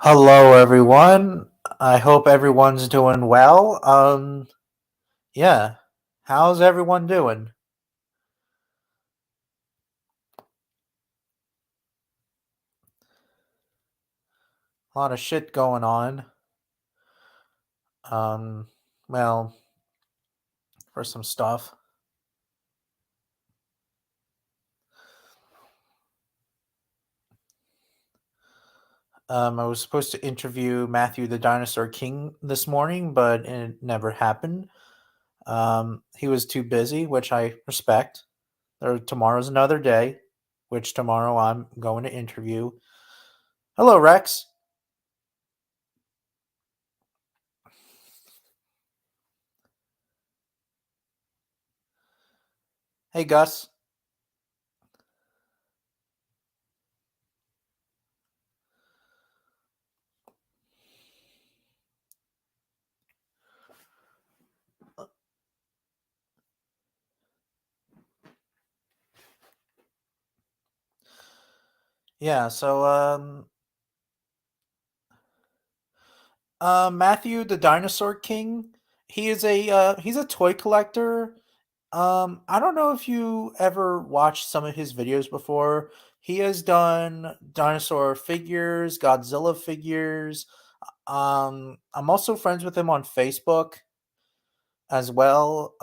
Hello, everyone. I hope everyone's doing well. Yeah. How's everyone doing? A lot of shit going on. Um, well, for some stuff. I was supposed to interview Matthew the Dinosaur King this morning, but it never happened. He was too busy, which I respect. Tomorrow's another day, which tomorrow I'm going to interview. Hello, Rex. Hey, Gus. Yeah, Matthew the Dinosaur King. He's a toy collector. I don't know if you ever watched some of his videos before. He has done dinosaur figures, Godzilla figures. I'm also friends with him on Facebook as well.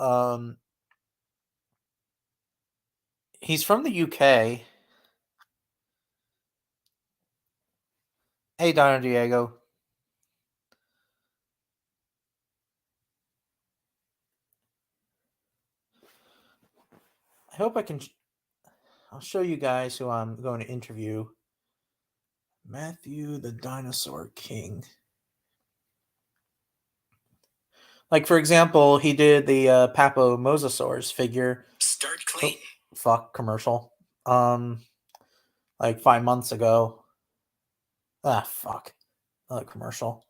He's from the UK. Hey, Dino Diego. I hope I can. I'll show you guys who I'm going to interview. Matthew the Dinosaur King. Like for example, he did the Papo Mosasaurus figure. Start clean. Fuck commercial. Um, like 5 months ago. Ah, fuck. Another commercial.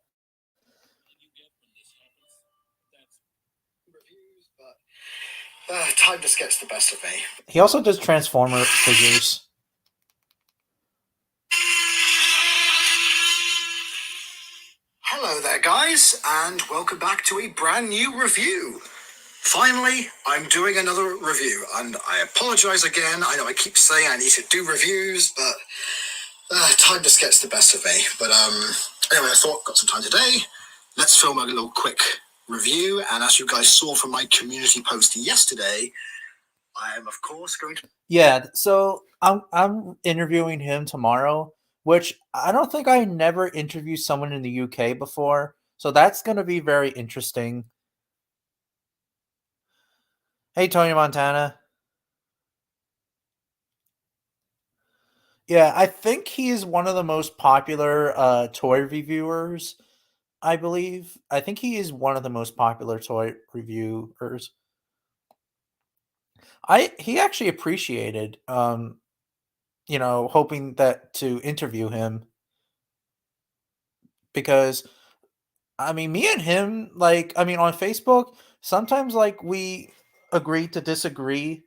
Time just gets the best of me. He also does Transformer figures. Hello there, guys, and welcome back to a brand new review. Finally, I'm doing another review, and I apologize again. I know I keep saying I need to do reviews, but time just gets the best of me. But anyway, I thought got some time today. Let's film a little quick review, and as you guys saw from my community post yesterday, I am of course going to. Yeah, so I'm interviewing him tomorrow, which I don't think I never interviewed someone in the UK before. So that's going to be very interesting. Hey, Tony Montana. Yeah, I think he's one of the most popular toy reviewers. I believe. I think he is one of the most popular toy reviewers. I he actually appreciated hoping that to interview him because I mean me and him on Facebook sometimes like we agree to disagree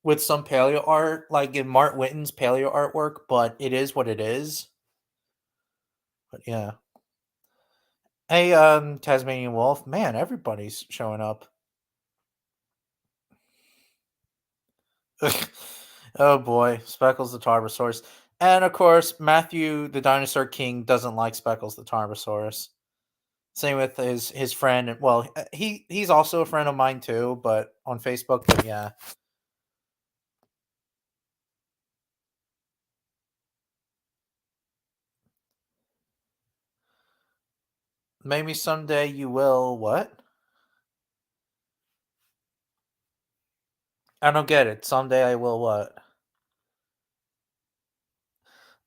with some paleo art like in Mart Witten's paleo artwork, but it is what it is. But yeah. Hey, Tasmanian Wolf, man, everybody's showing up. Oh boy, Speckles the Tarbosaurus. And of course, Matthew the Dinosaur King doesn't like Speckles the Tarbosaurus. Same with his friend. Well, he's also a friend of mine too, but on Facebook. But yeah, maybe someday you will. What? I don't get it. Someday I will. What?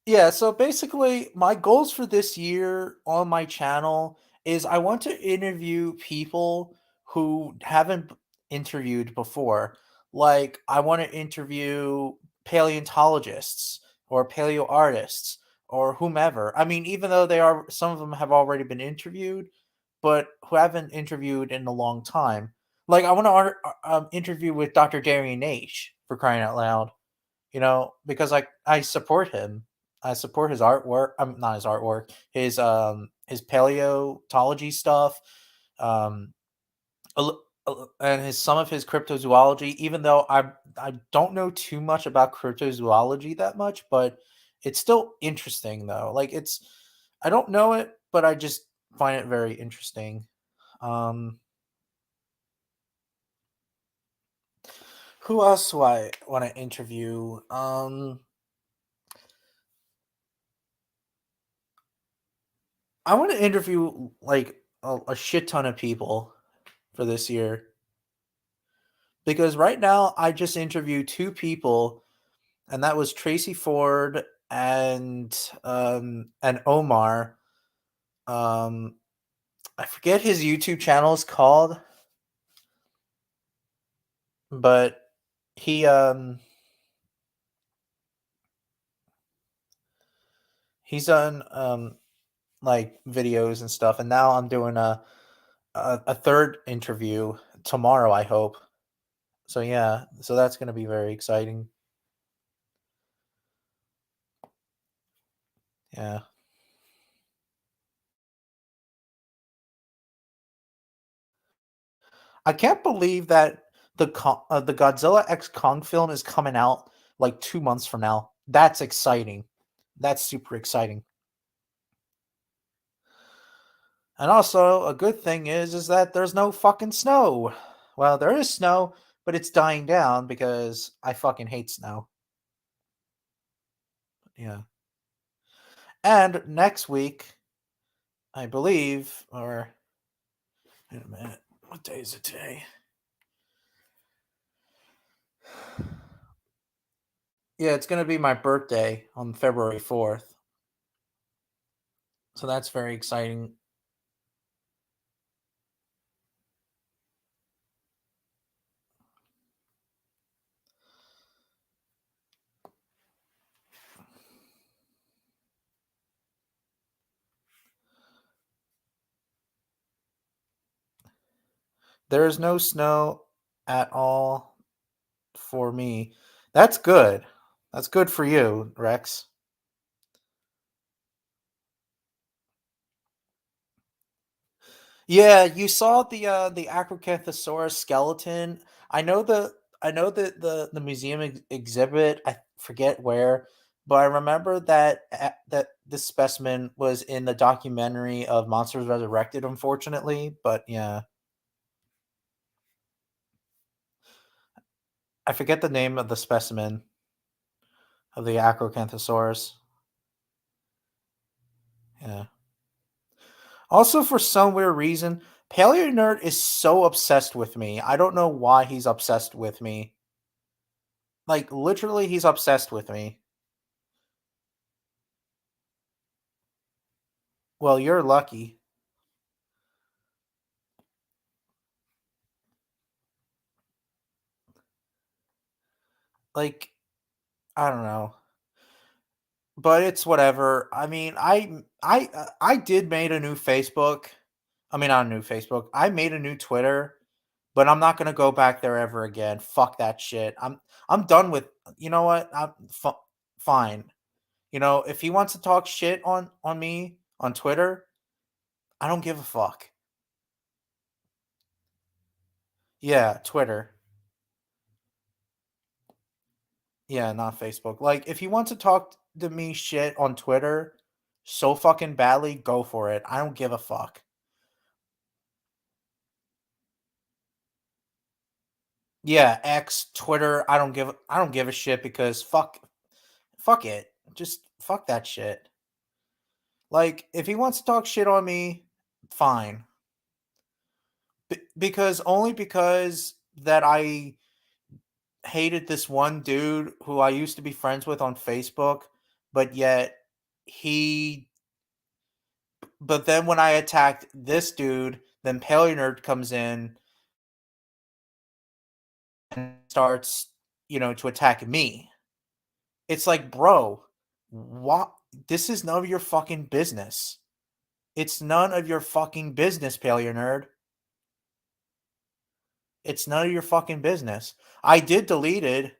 Yeah, so basically, my goals for this year on my channel is I want to interview people who haven't interviewed before. Like, I want to interview paleontologists or paleo artists or whomever. I mean, even though some of them have already been interviewed, but who haven't interviewed in a long time. Like, I want to interview with Dr. Darian H for crying out loud, because I support him I support his artwork. Not his artwork. His paleontology stuff. Um, and his some of his cryptozoology. Even though I don't know too much about cryptozoology that much, but it's still interesting though. Like it's I don't know it, but I just find it very interesting. Um, who else do I want to interview? I want to interview like a shit ton of people for this year because right now I just interviewed two people, and that was Tracy Ford and Omar. Um, I forget his YouTube channel is called, but he he's done like videos and stuff, and now I'm doing a third interview tomorrow. I hope. So yeah, so that's gonna be very exciting. Yeah. I can't believe that the Godzilla X Kong film is coming out like 2 months from now. That's exciting. That's super exciting. And also, a good thing is that there's no fucking snow. Well, there is snow, but it's dying down because I fucking hate snow. Yeah. And next week, I believe, or wait a minute, what day is it today? Yeah, it's gonna be my birthday on February 4th. So that's very exciting. There is no snow at all for me. That's good. That's good for you, Rex. Yeah, you saw the Acrocanthosaurus skeleton. I know the museum exhibit. I forget where, but I remember that that this specimen was in the documentary of Monsters Resurrected. Unfortunately, but yeah, I forget the name of the specimen of the Acrocanthosaurus. Yeah. Also, for some weird reason, Paleo Nerd is so obsessed with me. I don't know why he's obsessed with me. Like, literally, he's obsessed with me. Well, you're lucky. Like, I don't know, but it's whatever. I mean, I did made a new Facebook. I mean, not a new Facebook. I made a new Twitter, but I'm not gonna go back there ever again. Fuck that shit. I'm done with. You know what? Fine. You know, if he wants to talk shit on me on Twitter, I don't give a fuck. Yeah, Twitter. Yeah, not Facebook. Like, if you want to talk to me shit on Twitter so fucking badly, go for it. I don't give a fuck. Yeah, X, Twitter, I don't give a shit because fuck it. Just fuck that shit. Like, if he wants to talk shit on me, fine. Because only because that I hated this one dude who I used to be friends with on Facebook, but yet he but then when I attacked this dude, then Paleo Nerd comes in and starts, to attack me. It's like, bro, what? This is none of your fucking business. It's none of your fucking business, Paleo Nerd. It's none of your fucking business. I did delete it,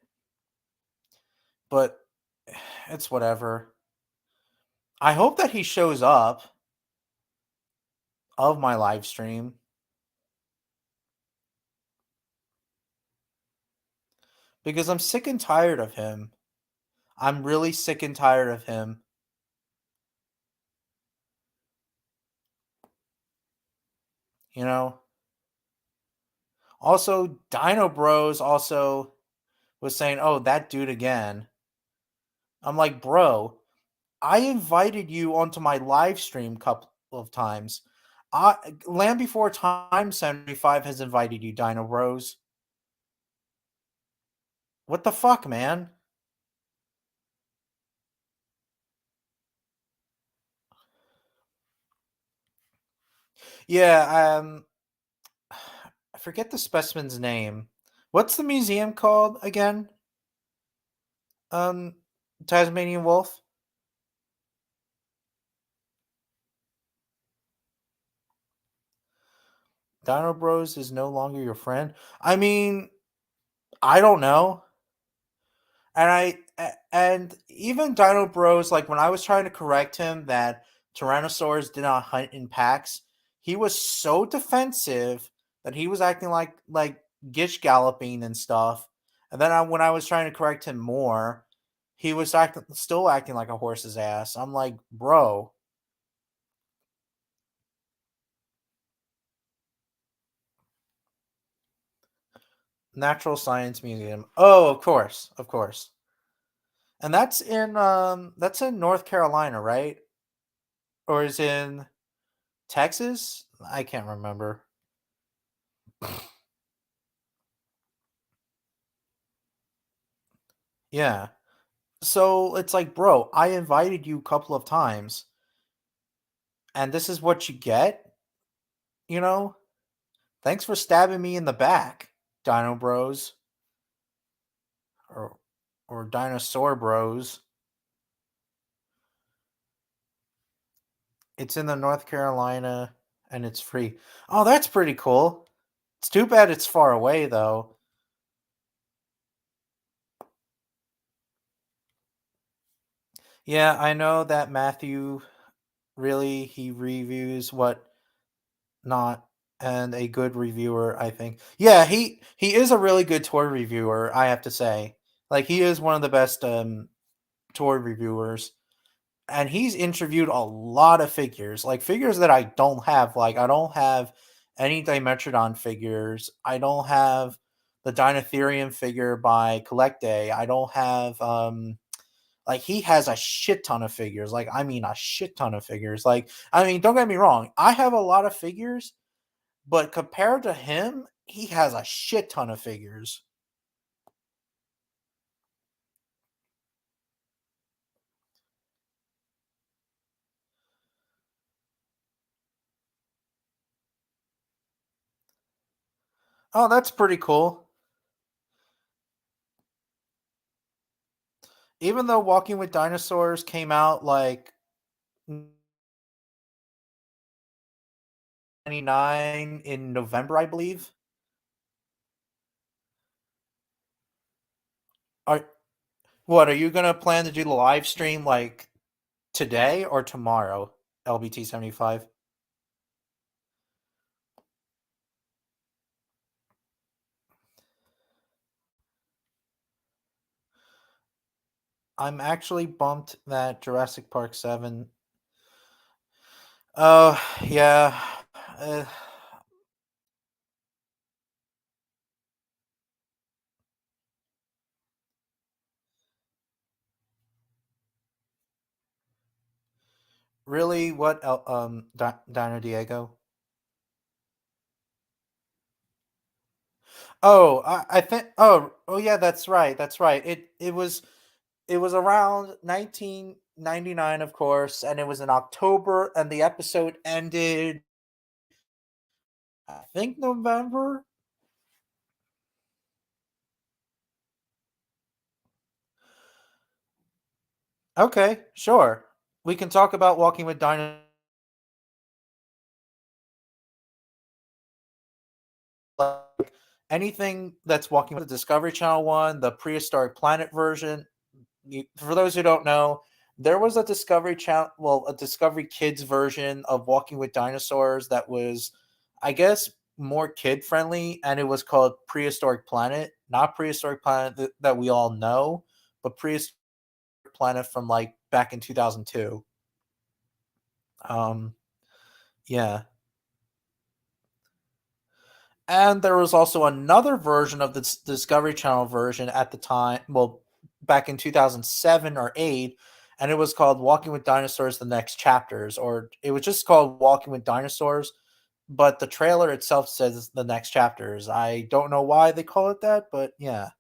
but it's whatever. I hope that he shows up of my live stream because I'm sick and tired of him. I'm really sick and tired of him. You know? Also, Dino Bros also was saying, "Oh, that dude again." I'm like, "Bro, I invited you onto my live stream couple of times. Land Before Time 75 has invited you, Dino Bros. What the fuck, man?" Yeah, I forget the specimen's name. What's the museum called again? Um, Tasmanian Wolf? Dino Bros is no longer your friend? I mean, I don't know. And even Dino Bros, like when I was trying to correct him that Tyrannosaurs did not hunt in packs, he was so defensive that he was acting like Gish galloping and stuff. And then when I was trying to correct him more, he was still acting like a horse's ass. I'm like, bro, Natural Science Museum. Oh, of course, of course. And that's in North Carolina, right? Or is in Texas? I can't remember. Yeah. So it's like, bro, I invited you a couple of times and this is what you get, you know? Thanks for stabbing me in the back, Dino Bros or Dinosaur Bros. It's in the North Carolina and it's free. Oh, that's pretty cool. It's too bad it's far away though. Yeah, I know that Matthew really he reviews what not and a good reviewer, I think. Yeah, he is a really good toy reviewer, I have to say. Like he is one of the best toy reviewers and he's interviewed a lot of figures, like figures that I don't have. Like I don't have any Dimetrodon figures. I don't have the Dinotherium figure by Collect Day. I don't have like he has a shit ton of figures. Like I mean a shit ton of figures. Like I mean, don't get me wrong. I have a lot of figures, but compared to him, he has a shit ton of figures. Oh, that's pretty cool. Even though Walking with Dinosaurs came out like 99 in November, I believe. Are what are you gonna plan to do the live stream like today or tomorrow? LBT 75. I'm actually bumped that Jurassic Park 7. Oh, yeah. Uh, really? What Dino Diego? Oh, I think. Oh, yeah. That's right. That's right. It was around 1999, of course, and it was in October, and the episode ended. I think November. Okay, sure. We can talk about Walking with Dino. Like anything that's Walking with the Discovery Channel one, the Prehistoric Planet version. For those who don't know, there was a Discovery Channel, well, a Discovery Kids version of Walking with Dinosaurs that was, I guess, more kid friendly, and it was called Prehistoric Planet, not Prehistoric Planet that we all know, but Prehistoric Planet from like back in 2002. Um, yeah. And there was also another version of the Discovery Channel version at the time, well, back in 2007 or 8, and it was called Walking with Dinosaurs: The Next Chapters, or it was just called Walking with Dinosaurs, but the trailer itself says The Next Chapters. I don't know why they call it that, but yeah.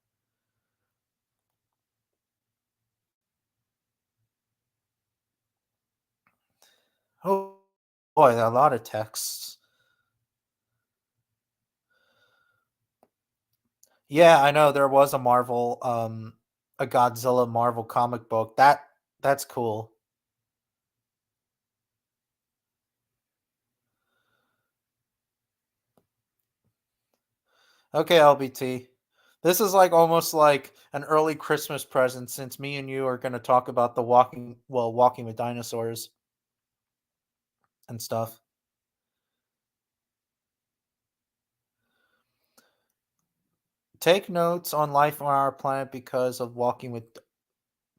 Oh boy, a lot of texts. Yeah, I know there was a Marvel a Godzilla Marvel comic book. That's cool. Okay, LBT. This is like almost like an early Christmas present since me and you are going to talk about the walking with dinosaurs and stuff. Take notes on life on our planet because of walking with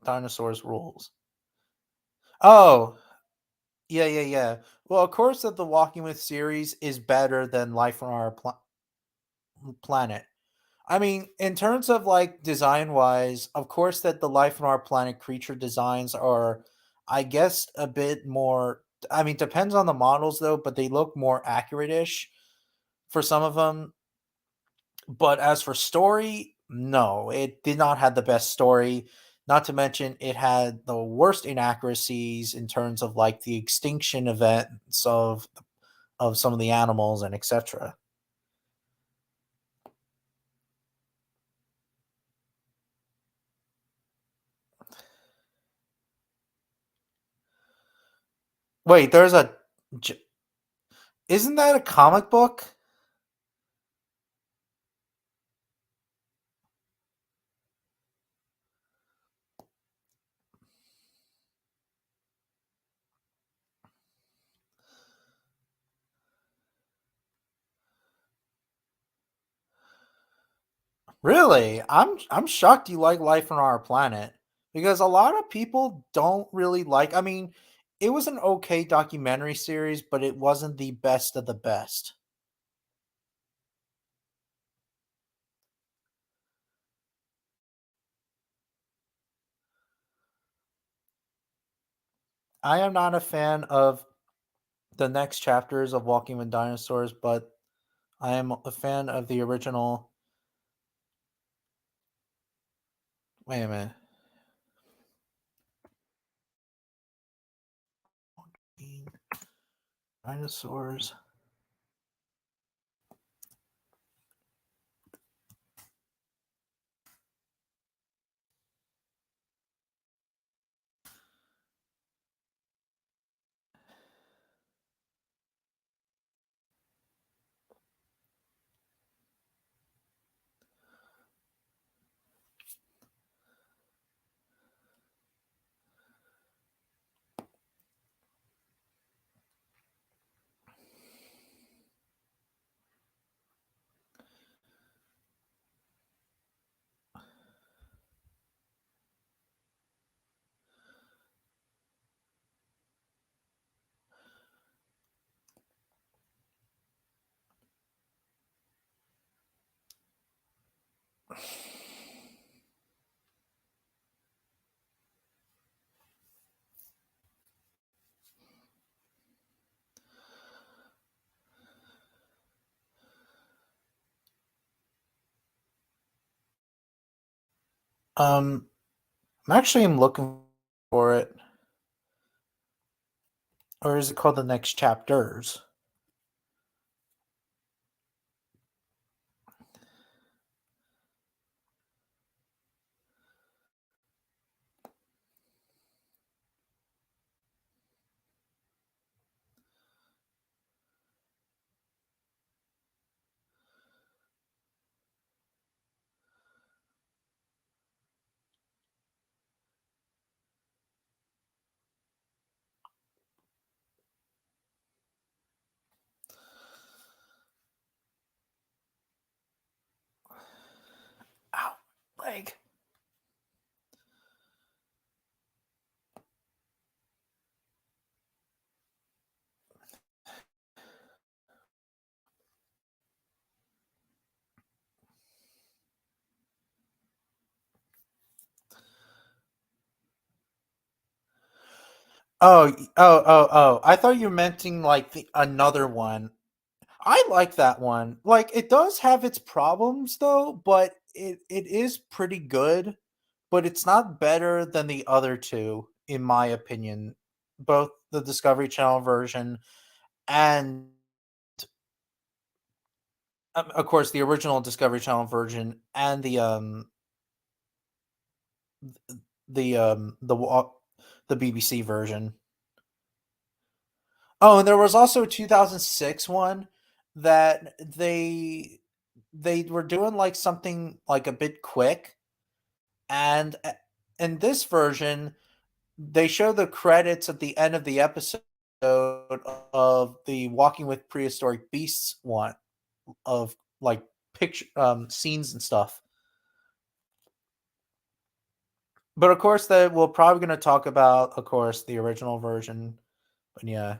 dinosaurs rules. Oh, yeah, yeah, yeah. Well, of course that the Walking with series is better than life on our planet. I mean, in terms of like design wise, of course that the life on our planet creature designs are, I guess, a bit more. I mean, depends on the models though, but they look more accurate-ish for some of them. But as for story, no, it did not have the best story. Not to mention, it had the worst inaccuracies in terms of like the extinction events of some of the animals and etc. Wait, j- isn't that a comic book? Really? I'm shocked you like Life on Our Planet because a lot of people don't really like. I mean, it was an okay documentary series, but it wasn't the best of the best. I am not a fan of the next chapters of Walking with Dinosaurs, but I am a fan of the original. Wait a minute. Dinosaurs. Um, I'm actually am looking for it, or is it called the next chapters? I thought you meant like the another one. I like that one. Like it does have its problems though, but it is pretty good, but it's not better than the other two in my opinion. Both the Discovery Channel version and of course the original Discovery Channel version and the BBC version. Oh, and there was also a 2006 one that they were doing like something like a bit quick, and in this version they show the credits at the end of the episode of the Walking with Prehistoric Beasts one of like picture scenes and stuff. But of course that we're probably going to talk about of course the original version. But yeah.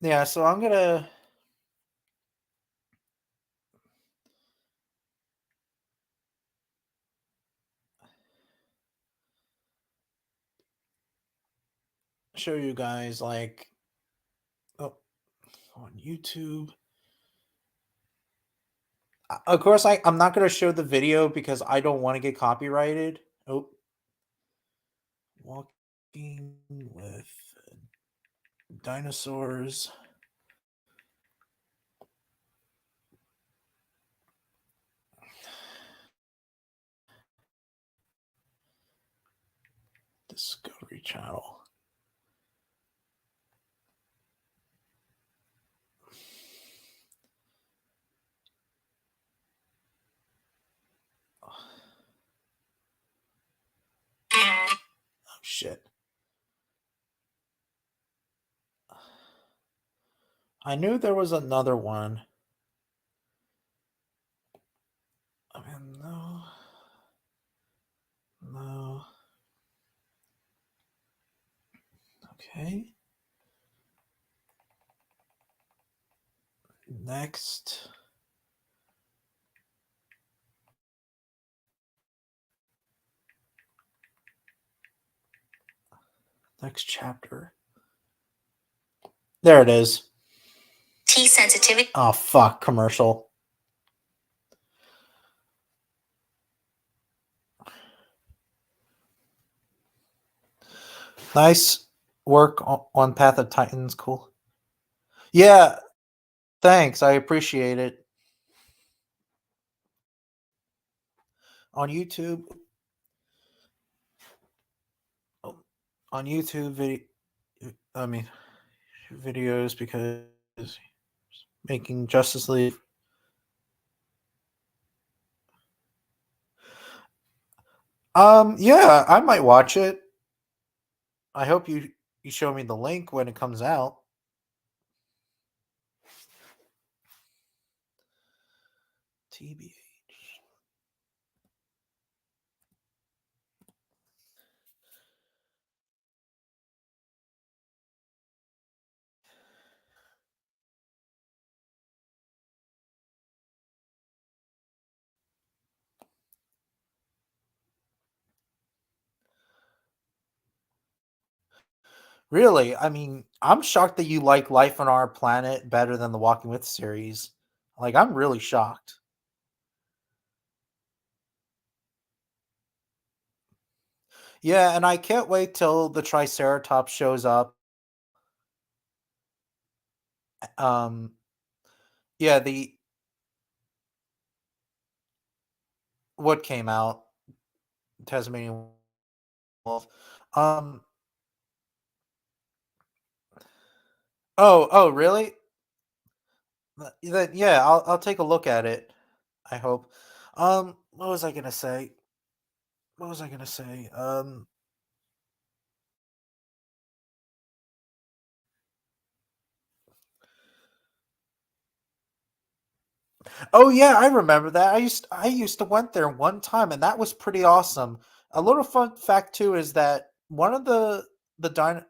Yeah, so I'm going to show you guys like oh, on YouTube. Of course, I'm not going to show the video because I don't want to get copyrighted. Oh, walking with dinosaurs. Discovery Channel. Oh shit. I knew there was another one. I mean, no. No. Okay. Next. Next chapter. There it is. T sensitivity. Oh, fuck. Commercial. Nice work on Path of Titans. Cool. Yeah. Thanks. I appreciate it. On YouTube. On YouTube video. I mean, videos because making Justice League. Yeah, I might watch it. I hope you show me the link when it comes out. TBH. Really? I mean, I'm shocked that you like Life on Our Planet better than the Walking With series. Like, I'm really shocked. Yeah, and I can't wait till the Triceratops shows up. Um, yeah, the what came out Tasmanian Wolf. Um, really? Then yeah, I'll take a look at it. I hope. What was I gonna say? What was I gonna say? Oh yeah, I remember that. I used to went there one time, and that was pretty awesome. A little fun fact too is that one of the din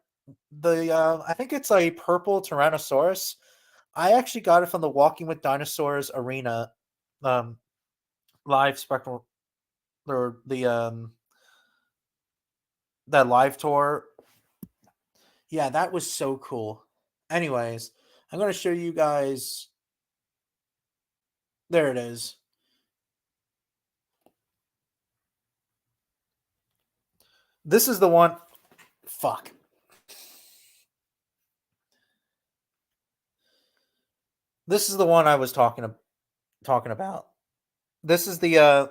the I think it's a purple Tyrannosaurus. I actually got it from the Walking with Dinosaurs arena, um, live spectral or the that live tour. Yeah, that was so cool. Anyways, I'm gonna show you guys. There it is. This is the one. Fuck. This is the one I was talking about. This is the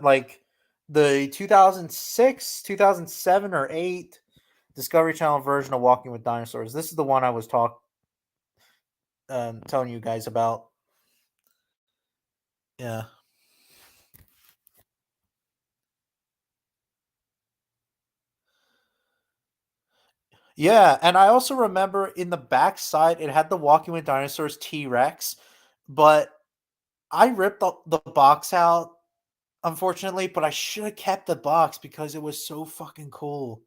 the 2006, 2007 or 8 Discovery Channel version of Walking with Dinosaurs. This is the one I was telling you guys about. Yeah. Yeah, and I also remember in the back side it had the Walking with Dinosaurs T-Rex, but I ripped the box out unfortunately, but I should have kept the box because it was so fucking cool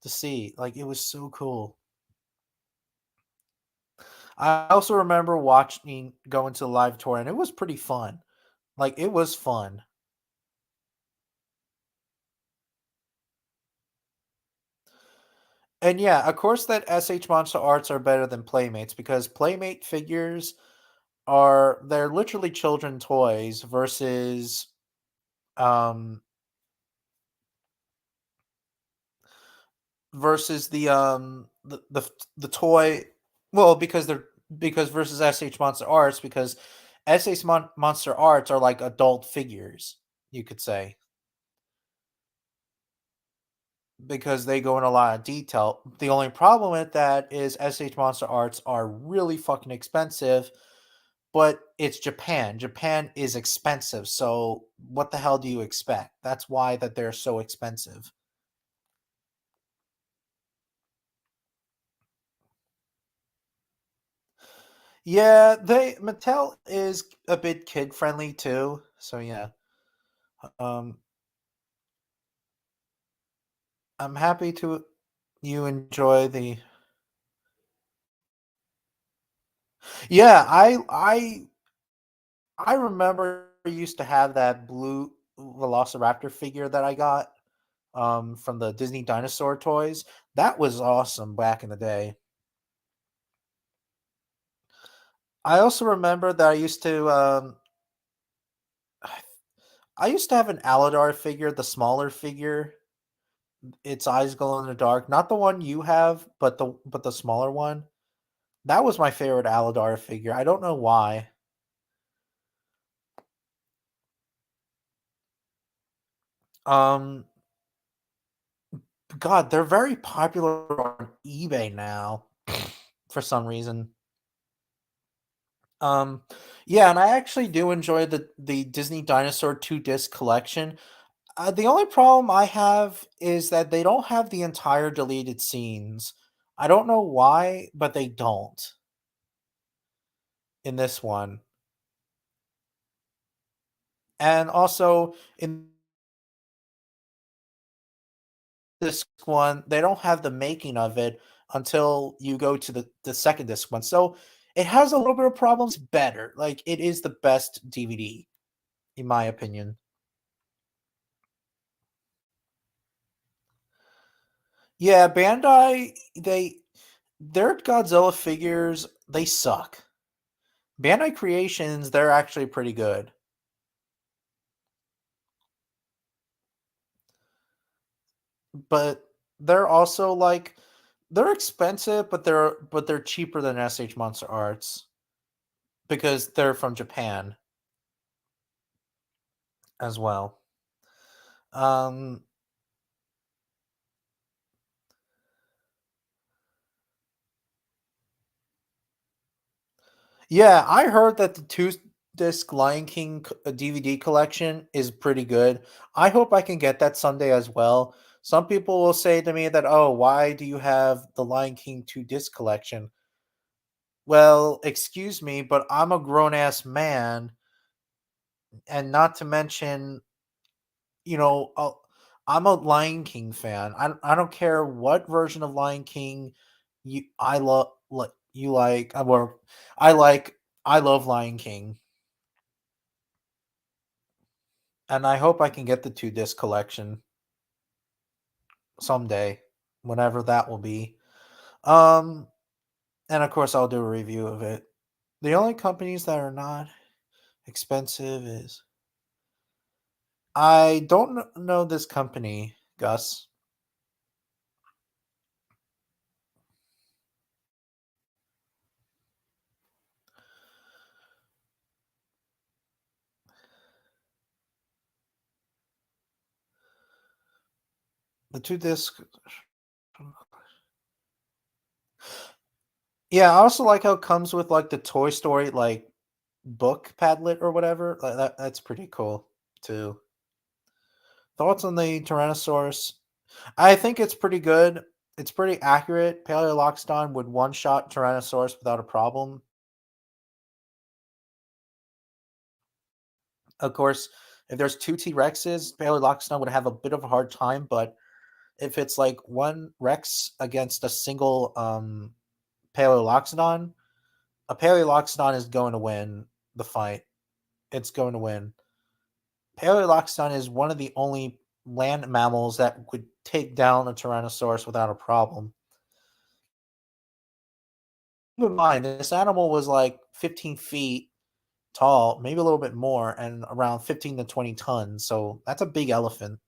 to see. Like it was so cool. I also remember watching going to the live tour and it was pretty fun. Like it was fun. And yeah, of course that SH Monster Arts are better than Playmates because Playmate figures they're literally children toys um versus the toy, well because versus SH Monster Arts because Monster Arts are like adult figures, you could say, because they go in a lot of detail. The only problem with that is SH Monster Arts are really fucking expensive, but it's Japan. Japan is expensive, so what the hell do you expect? That's why that they're so expensive. Yeah, they Mattel is a bit kid friendly too. So yeah. Um I'm happy to you enjoy the. Yeah, I remember I used to have that blue Velociraptor figure that I got from the Disney dinosaur toys. That was awesome back in the day. I also remember that I used to have an Aladar figure, the smaller figure. Its eyes glow in the dark. Not the one you have, but the smaller one. That was my favorite Aladar figure. I don't know why. Um, God, they're very popular on eBay now for some reason. Um, yeah, and I actually do enjoy the Disney Dinosaur 2 disc collection. The only problem I have is that they don't have the entire deleted scenes. I don't know why, but they don't in this one. And also in this one, they don't have the making of it until you go to the second disc one. So it has a little bit of problems better. Like it is the best DVD in my opinion. Yeah, Bandai their Godzilla figures, they suck. Bandai Creations, they're actually pretty good. But they're also like they're expensive, but they're cheaper than SH Monster Arts because they're from Japan as well. Um Yeah, I heard that the 2 disc Lion King DVD collection is pretty good. I hope I can get that someday as well. Some people will say to me that, "Oh, why do you have the Lion King 2 disc collection?" Well, excuse me, but I'm a grown ass man and not to mention, you know, I'm a Lion King fan. I don't care what version of Lion King I love, you like, or I like. I love Lion King, and I hope I can get the 2 disc collection someday, whenever that will be. Um, and of course, I'll do a review of it. The only companies that are not expensive is, I don't know this company, Gus. The 2 disc. Yeah, I also like how it comes with like the Toy Story like book Padlet or whatever. That's pretty cool too. Thoughts on the Tyrannosaurus? I think it's pretty good. It's pretty accurate. Paleoloxodon would one shot Tyrannosaurus without a problem. Of course, if there's 2 T Rexes, Paleoloxodon would have a bit of a hard time, but if it's like one Rex against a single Paleoloxodon, a Paleoloxodon is going to win the fight. It's going to win. Paleoloxodon is one of the only land mammals that could take down a Tyrannosaurus without a problem. Keep in mind, this animal was like 15 feet tall, maybe a little bit more, and around 15 to 20 tons. So that's a big elephant.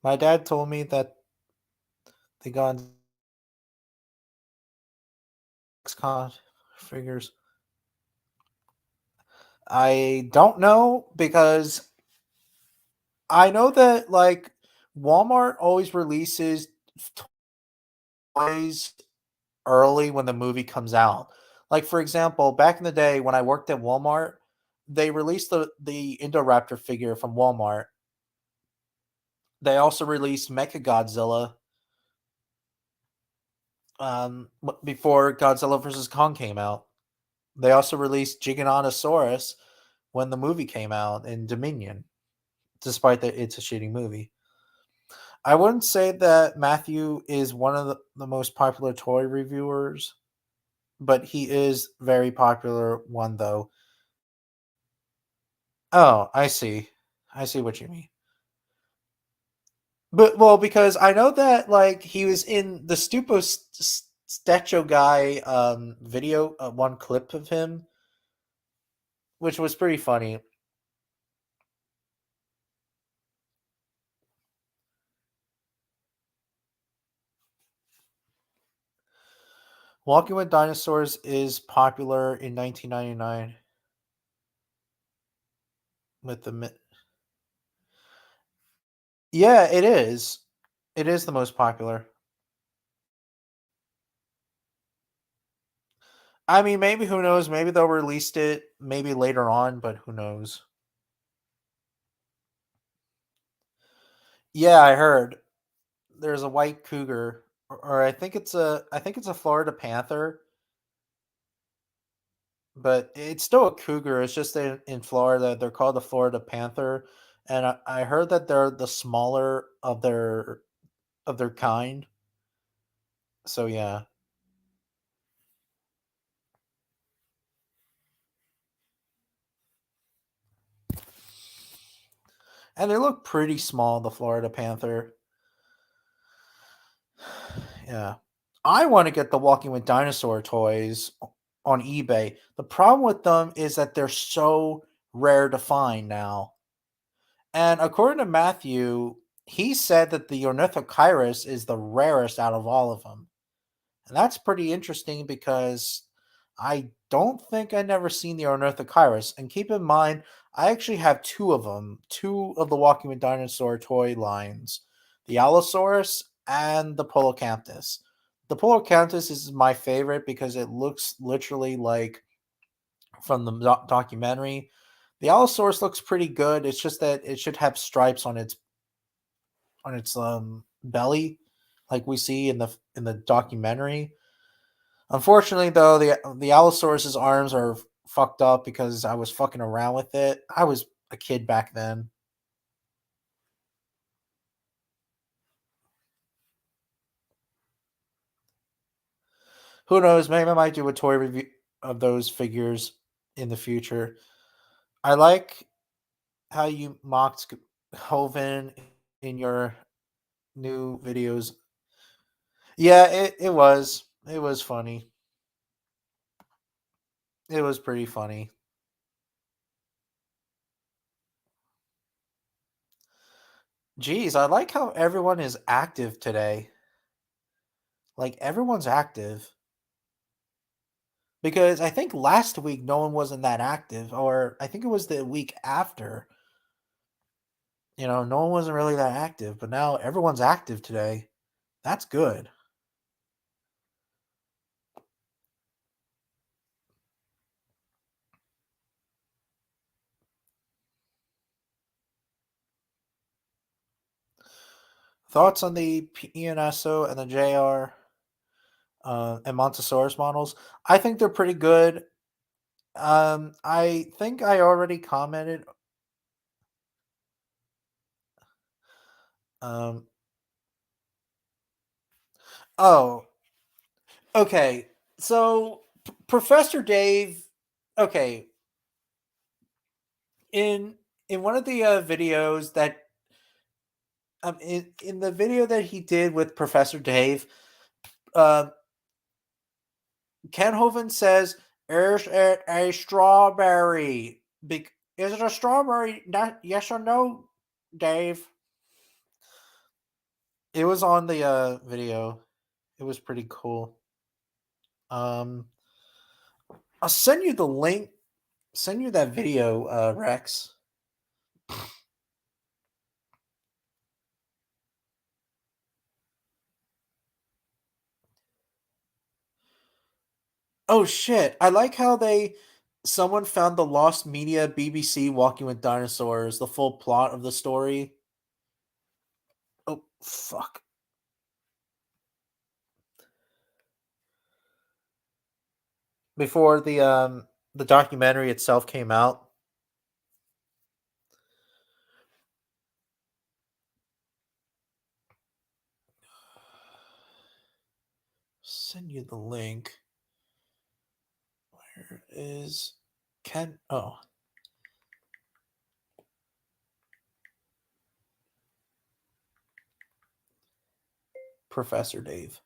My dad told me that they got con figures. I don't know because I know that like Walmart always releases toys early when the movie comes out. Like for example, back in the day when I worked at Walmart, they released the Indoraptor figure from Walmart. They also released Mecha Godzilla before Godzilla vs Kong came out. They also released Giganotosaurus when the movie came out in Dominion, despite that it's a shitty movie. I wouldn't say that Matthew is one of the most popular toy reviewers, but he is very popular one though. Oh, I see. I see what you mean. But well, because I know that like he was in the Stupo Stecho guy video, one clip of him, which was pretty funny. Walking with Dinosaurs is popular in 1999 with yeah, it is. It is the most popular. I mean, maybe who knows? Maybe they'll release it maybe later on, but who knows? Yeah, I heard there's a white cougar, or I think it's a Florida panther, but it's still a cougar. It's just in Florida. They're called the Florida panther, and I heard that they're the smaller of their kind. So yeah, and they look pretty small. The Florida panther. Yeah. I want to get the Walking with Dinosaur toys on eBay. The problem with them is that they're so rare to find now. And according to Matthew, he said that the Ornithochirus is the rarest out of all of them. And that's pretty interesting because I don't think I never seen the Ornithochirus. And keep in mind, I actually have 2 of them, 2 of the Walking with Dinosaur toy lines, the Allosaurus and the Polocamptus. The Polocamptus is my favorite because it looks literally like from the documentary. The Allosaurus looks pretty good. It's just that it should have stripes on its belly, like we see in the documentary. Unfortunately, though, the Allosaurus's arms are fucked up because I was fucking around with it. I was a kid back then. Who knows? Maybe I might do a toy review of those figures in the future. I like how you mocked Hoven in your new videos. Yeah, it was funny. It was pretty funny. Geez, I like how everyone is active today. Like everyone's active because I think last week no one wasn't that active, or I think it was the week after. No one wasn't really that active, but now everyone's active today. That's good. Thoughts on the PNSO and the JR and Montesaurus models? I think they're pretty good. I think I already commented. Um, oh, okay. So Professor Dave, okay, in one of the videos that in the video that he did with Professor Dave, uh, Ken Hovind says, "Is it a strawberry? Is it a strawberry? Yes or no, Dave?" It was on the video. It was pretty cool. Um, I'll send you the link. Send you that video, Rex. Oh shit! I like how someone found the lost media BBC Walking with Dinosaurs, the full plot of the story. Oh fuck! Before the documentary itself came out. Send you the link. Where is Ken? Oh, Professor Dave.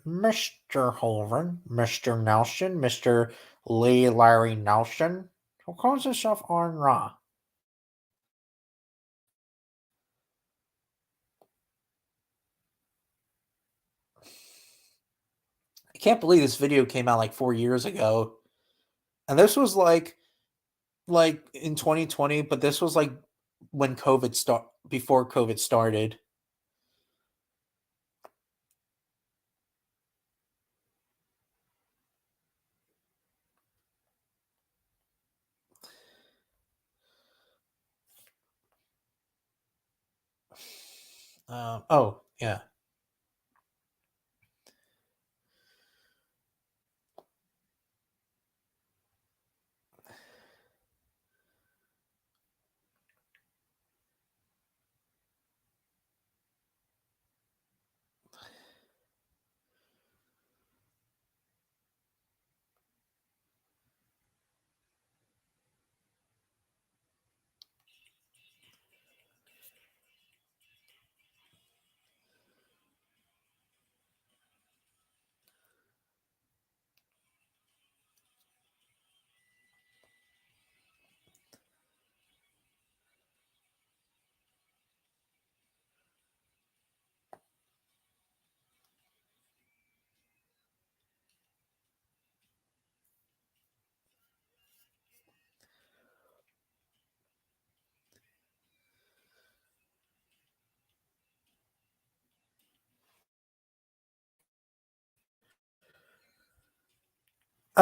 Mr. Holven, Mr. Nelson, Mr. Lee Larry Nelson, who calls himself on Ra. I can't believe this video came out like 4 years ago. And this was like in 2020, but this was like when COVID start before COVID started. Oh yeah.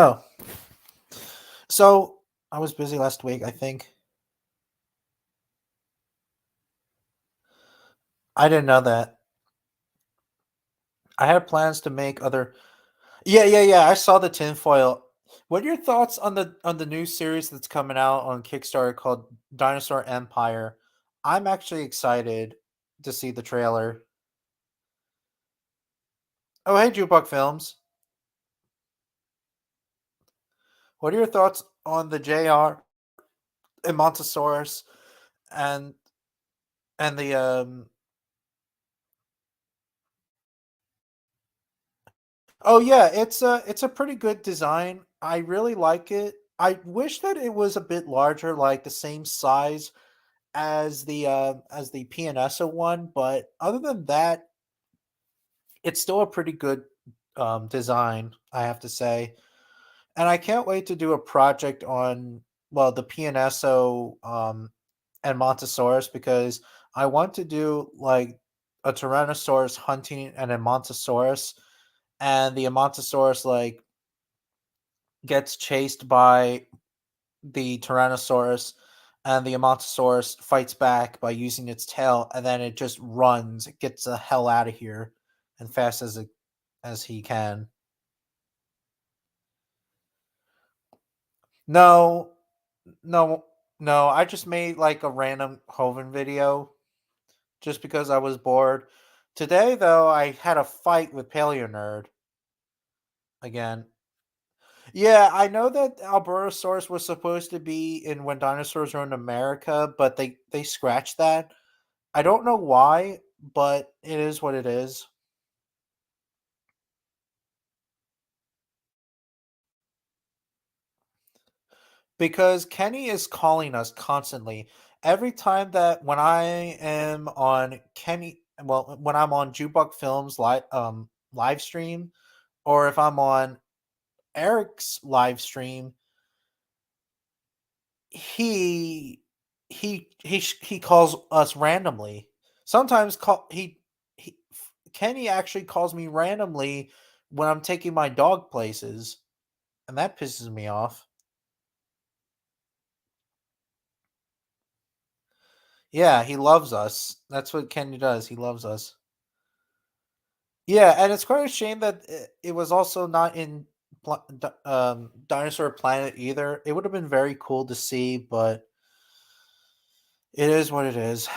Oh, so I was busy last week, I think. I didn't know that. I had plans to make other. Yeah, yeah, yeah. I saw the tinfoil. What are your thoughts on the new series that's coming out on Kickstarter called Dinosaur Empire? I'm actually excited to see the trailer. Oh, hey, Jukebox Films. What are your thoughts on the JR and Montosaurus and the Oh yeah, it's a pretty good design. I really like it. I wish that it was a bit larger, like the same size as the PNSO one, but other than that, it's still a pretty good design, I have to say. And I can't wait to do a project on well the PNSO and Montosaurus because I want to do like a Tyrannosaurus hunting and a Montosaurus, and the Montosaurus like gets chased by the Tyrannosaurus, and the Amatosaurus fights back by using its tail, and then it just runs, it gets the hell out of here, and fast as he can. No, no, no. I just made like a random Hoven video just because I was bored. Today, though, I had a fight with Paleo Nerd again. Yeah, I know that Albertosaurus was supposed to be in When Dinosaurs Run America, but they scratched that. I don't know why, but it is what it is. Because Kenny is calling us constantly. Every time that when I am on Kenny, well, when I'm on Jukebox Films live stream, or if I'm on Eric's live stream, he he calls us randomly. Sometimes he Kenny actually calls me randomly when I'm taking my dog places, and that pisses me off. Yeah, he loves us. That's what Kenny does. He loves us. Yeah, and it's quite a shame that it was also not in Dinosaur Planet either. It would have been very cool to see, but it is what it is.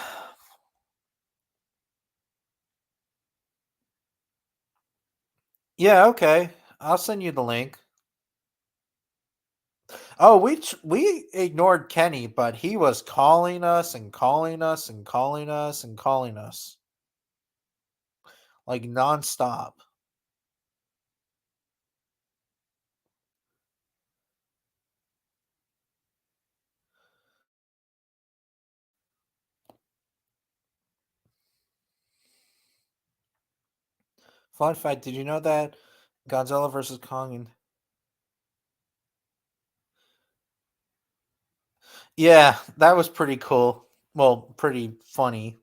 Yeah, okay. I'll send you the link. Oh, we ignored Kenny, but he was calling us and calling us and calling us and calling us like nonstop. Fun fact: did you know that Godzilla versus Kong? Yeah, that was pretty cool. Well, pretty funny.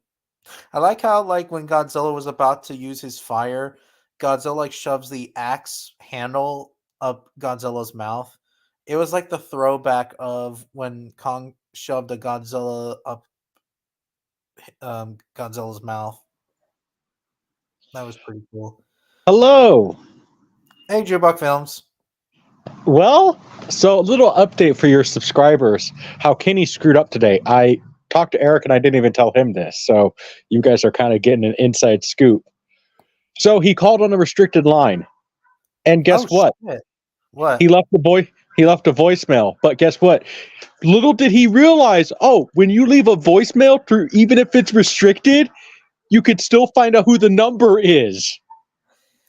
I like how like when Godzilla was about to use his fire, Godzilla like shoves the axe handle up Godzilla's mouth. It was like the throwback of when Kong shoved a Godzilla up Godzilla's mouth. That was pretty cool. Hello. Hey, Jukebox Films. Well, so a little update for your subscribers. How Kenny screwed up today. I talked to Eric and I didn't even tell him this. So you guys are kind of getting an inside scoop. So he called on a restricted line. And guess Oh what? shit! He What? left he left a voicemail. But guess what? Little did he realize, oh, when you leave a voicemail through even if it's restricted, you could still find out who the number is.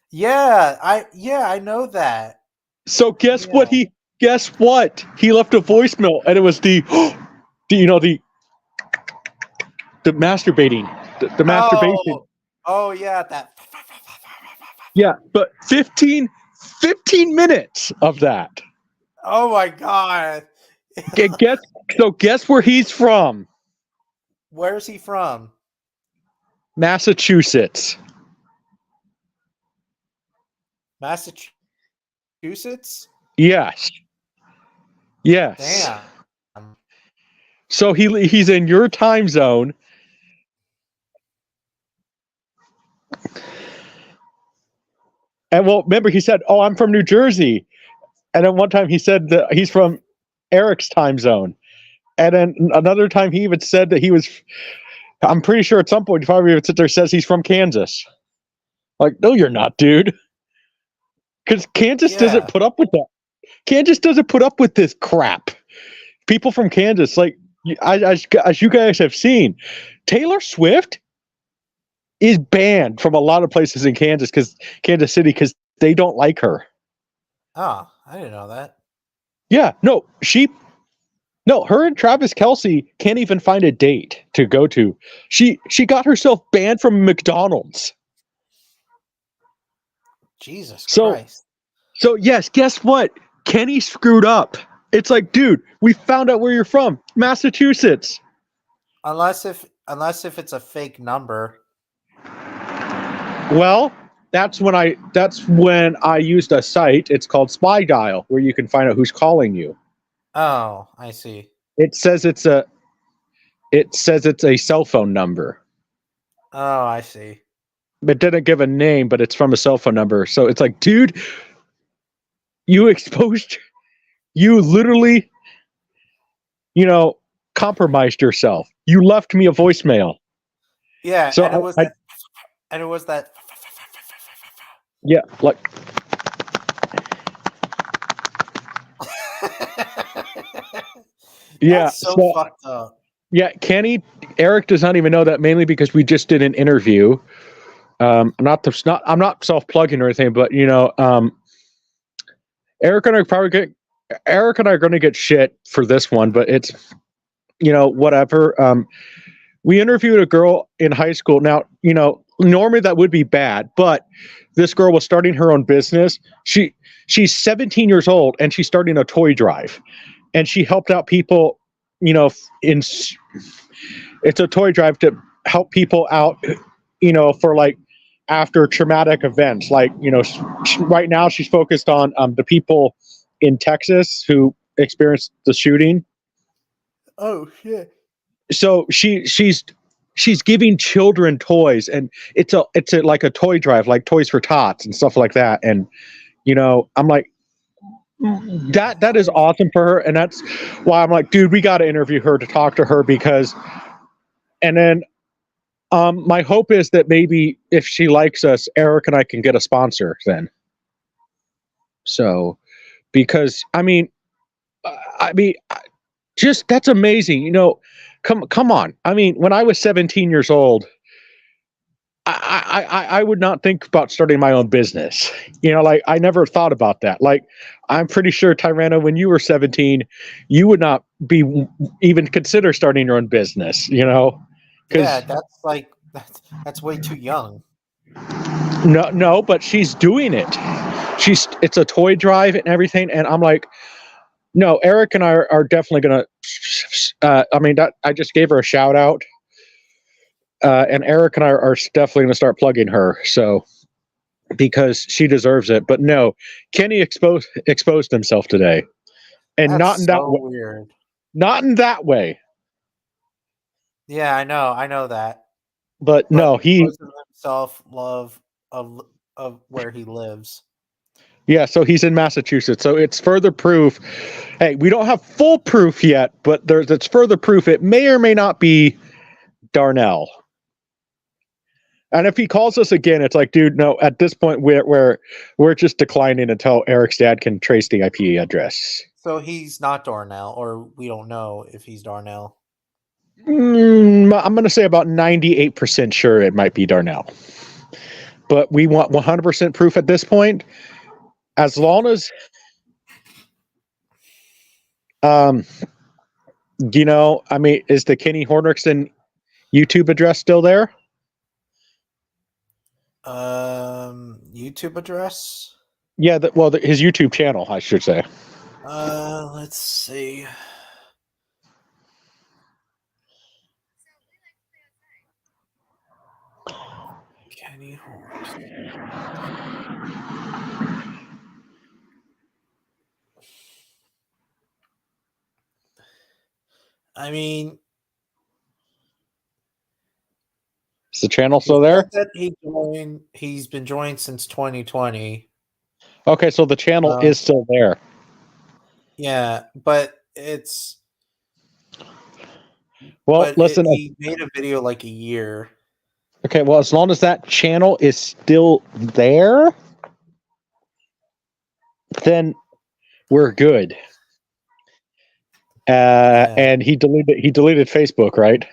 Yeah, I know that. So Yeah. guess what? He left a voicemail and it was the masturbating, the masturbation. Oh yeah, that. Yeah, but 15 minutes of that. Oh my god. Guess guess where he's from? Where's he from? Massachusetts. Massachusetts? Yes. Yes. Damn. So he's in your time zone. And well, remember he said, "Oh, I'm from New Jersey." And then one time he said that he's from Eric's time zone. And then another time he even said that he was, I'm pretty sure at some point he probably even sit there says he's from Kansas. Like, no, you're not, dude. Because Kansas doesn't Yeah. put up with that. Kansas doesn't put up with this crap. People from Kansas, like, as you guys have seen, Taylor Swift is banned from a lot of places in Kansas City because they don't like her. Oh, I didn't know that. Yeah, her and Travis Kelce can't even find a date to go to. She got herself banned from McDonald's. Jesus So Christ. so yes, guess what? Kenny screwed up. It's like, dude, we found out where you're from, Massachusetts. Unless if it's a fake number. Well, that's when I used a site. It's called Spy Dial, where you can find out who's calling you. Oh, I see. It says it's a cell phone number. Oh, I see. It didn't give a name, but it's from a cell phone number. So it's like, dude, you literally, compromised yourself. You left me a voicemail. Yeah, So and it was that yeah, like yeah, That's so fucked up. yeah, Eric does not even know that, mainly because we just did an interview. I'm not self-plugging or anything, but Eric and I are going to get shit for this one, but it's whatever. We interviewed a girl in high school. Now, normally that would be bad, but this girl was starting her own business. She's 17 years old and she's starting a toy drive, and she helped out people. It's a toy drive to help people out. For like after traumatic events, like right now she's focused on the people in Texas who experienced the shooting. Oh shit. So she's giving children toys, and it's like a toy drive, like Toys for Tots and stuff like that. And I'm like, that is awesome for her, and that's why I'm like, dude, we got to interview her to talk to her, because and then my hope is that maybe if she likes us, Eric and I can get a sponsor then. So, because just that's amazing. Come on. I mean, when I was 17 years old, I would not think about starting my own business. Like, I never thought about that. Like, I'm pretty sure, Tyranno, when you were 17, you would not even consider starting your own business. Yeah, that's way too young. No, but she's doing it. It's a toy drive and everything, and I'm like, no, Eric and I are definitely gonna. I just gave her a shout out, and Eric and I are definitely gonna start plugging her. So, because she deserves it. But no, Kenny exposed himself today, and That's not in that so way. weird. Not in that way. Yeah, I know that. But no, he. Because of himself love of where he lives. Yeah, so he's in Massachusetts. So it's further proof. Hey, we don't have full proof yet, but it's further proof it may or may not be Darnell. And if he calls us again, it's like, dude, no, at this point we're just declining until Eric's dad can trace the IP address. So he's not Darnell, or we don't know if he's Darnell. I'm going to say about 98% sure it might be Darnell. But we want 100% proof at this point. As long as, is the Kenny Hornickson YouTube address still there? YouTube address? Yeah, his YouTube channel, I should say. Let's see. Kenny Hornickson. I mean, Is the channel he still there? said that he's been joined since 2020. Okay, so the channel is still there. Yeah, but it's Well, listen. he made a video like a year. Okay, well, as long as that channel is still there, then we're good. And he deleted Facebook, right?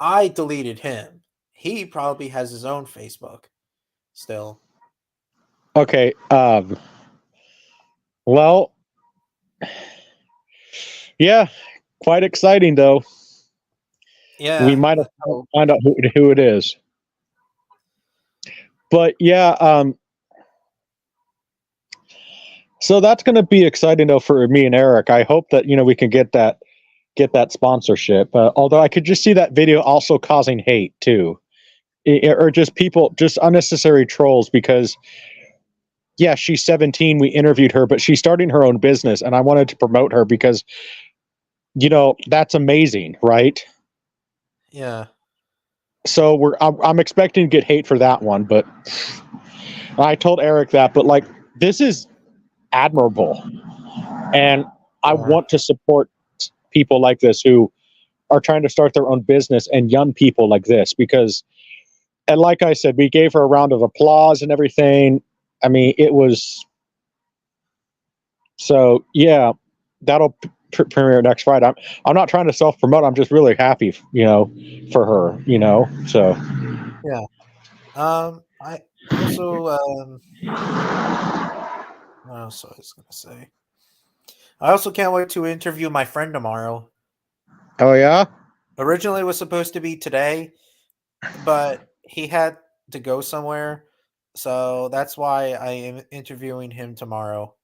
I deleted him. He probably has his own Facebook still. Okay. Well, yeah, quite exciting though. Yeah, We might have to find out who it is. But yeah, so that's going to be exciting though for me and Eric. I hope that we can get that sponsorship. Although I could just see that video also causing hate too, or just people, just unnecessary trolls because. Yeah, she's 17. We interviewed her, but she's starting her own business, and I wanted to promote her because, that's amazing, right? Yeah. So I'm expecting to get hate for that one, but I told Eric that. But like, this is admirable, and I want to support people like this who are trying to start their own business and young people like this because, and like I said, we gave her a round of applause and everything. I mean, it was so yeah. That'll premiere next Friday. I'm not trying to self promote. I'm just really happy, for her. So yeah. I also what else I was gonna say? I also can't wait to interview my friend tomorrow. Oh yeah. Originally, it was supposed to be today, but he had to go somewhere. So that's why I am interviewing him tomorrow.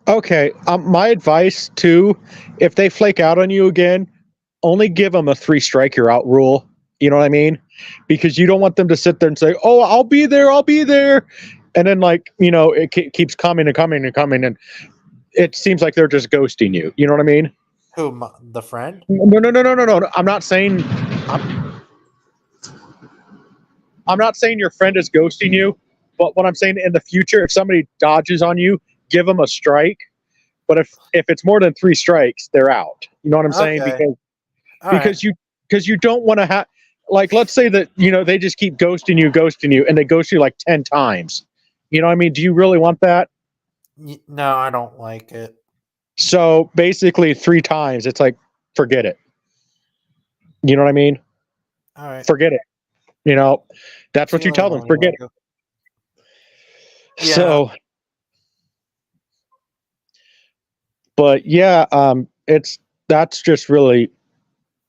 Okay. My advice too, if they flake out on you again, only give them a 3-strike you're out rule. You know what I mean? Because you don't want them to sit there and say, "Oh, I'll be there, and then it keeps coming and coming and coming, and it seems like they're just ghosting you. You know what I mean? Who, the friend? No. I'm not saying. I'm not saying your friend is ghosting you, but what I'm saying in the future, if somebody dodges on you, give them a strike. But if it's more than 3 strikes, they're out. You know what I'm saying? Okay. Because you don't want to have, like, let's say that they just keep ghosting you, and they ghost you like 10 times. You know what I mean? Do you really want that? No, I don't like it. So basically, 3 times, it's like, forget it. You know what I mean? All right. Forget it. That's what you tell them. Forget it. Yeah. So, but yeah, that's just really,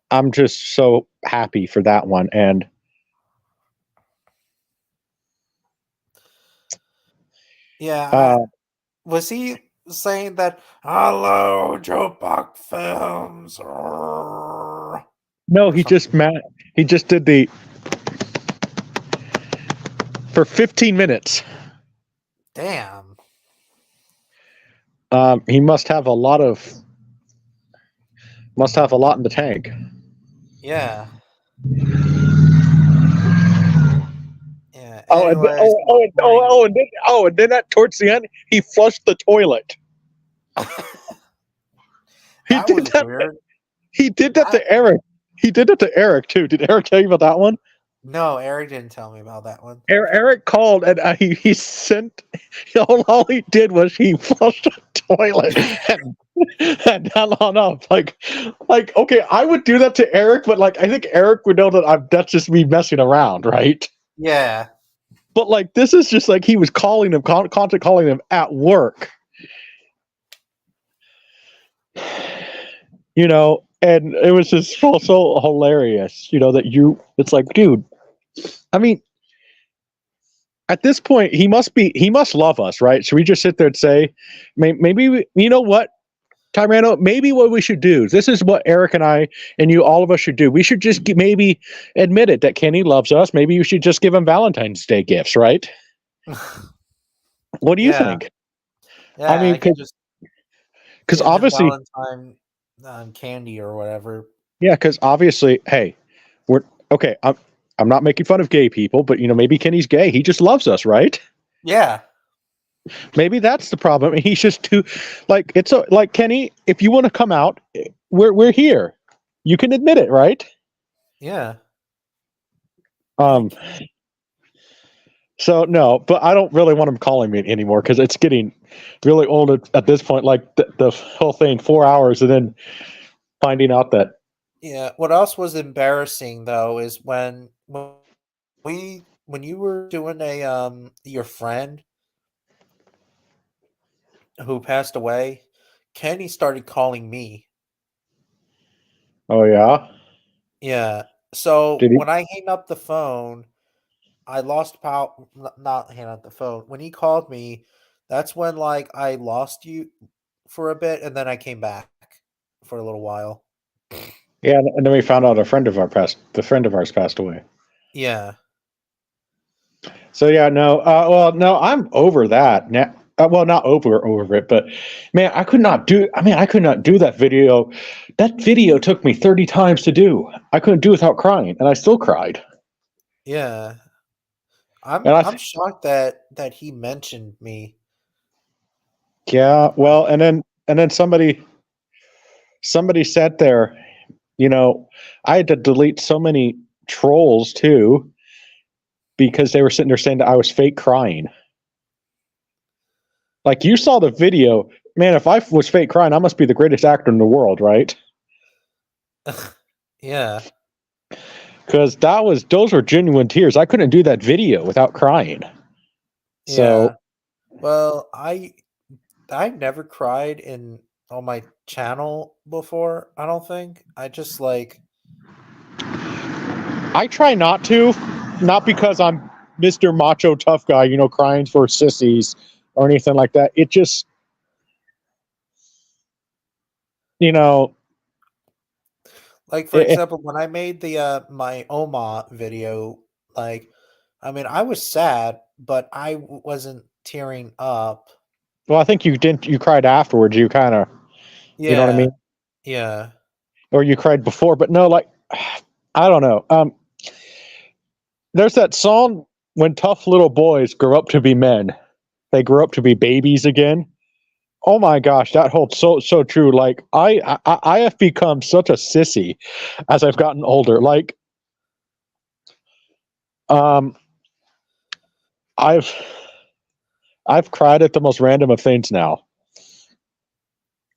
I'm just so happy for that one. And yeah, was he saying that, "Hello, Joe Buck Films"? no, he just did the for 15 minutes. Damn. He must have a lot in the tank. Yeah. Yeah. And then towards the end, he flushed the toilet. That was weird. He did that to Eric. He did it to Eric too. Did Eric tell you about that one? No, Eric didn't tell me about that one. Eric called and he sent. All he did was he flushed the toilet. And no, like okay, I would do that to Eric, but like I think Eric would know that that's just me messing around, right? Yeah. But like this is just like he was calling him, constantly calling him at work. And it was just so hilarious, that it's like, dude, I mean, at this point, he must love us, right? Should we just sit there and say, maybe, you know what, Tyrano, maybe what we should do, this is what Eric and I and you, all of us should do. We should just maybe admit it that Kenny loves us. Maybe you should just give him Valentine's Day gifts, right? What do you think? Yeah, I mean, because obviously, candy or whatever. Yeah, because obviously, hey, we're okay. I'm not making fun of gay people, but maybe Kenny's gay. He just loves us, right? Yeah, Maybe that's the problem. He's just too like like Kenny. If you want to come out, we're here. You can admit it, right? yeah. Um. So no, but I don't really want him calling me anymore because it's getting really old at this point. Like the whole thing, 4 hours, and then finding out that Yeah. What else was embarrassing though is when you were doing a your friend who passed away, Kenny started calling me. oh yeah, Yeah. So did he? when I hang up the phone, I lost power. Not hang up the phone. When he called me, that's when like I lost you for a bit, and then I came back for a little while. Yeah, and then we found out the friend of ours passed away. Yeah. So yeah, no, well, no, I'm over that now. Well, not over it, but man, I could not do. I mean, I could not do that video. That video took me 30 times to do. I couldn't do it without crying, and I still cried. Yeah. And I'm shocked that he mentioned me. yeah, well, and then somebody sat there. I had to delete so many trolls too because they were sitting there saying that I was fake crying. Like you saw the video, man. If I was fake crying, I must be the greatest actor in the world, right? Yeah. Because those were genuine tears. I couldn't do that video without crying. So Yeah. Well, I've never cried on my channel before, I don't think. I just like I try not to, not because I'm Mr. Macho Tough Guy, crying for sissies or anything like that. It just, you know, like for it, example, when I made the my Oma video, like I mean, I was sad, but wasn't tearing up. well, I think you didn't. You cried afterwards. You kind of, you know what I Yeah. mean, Yeah. or you cried before. But no, like, I don't know. There's that song when tough little boys grow up to be men. They grow up to be babies again. Oh my gosh, that holds so true. Like I have become such a sissy as I've gotten older. Like um I've I've cried at the most random of things now.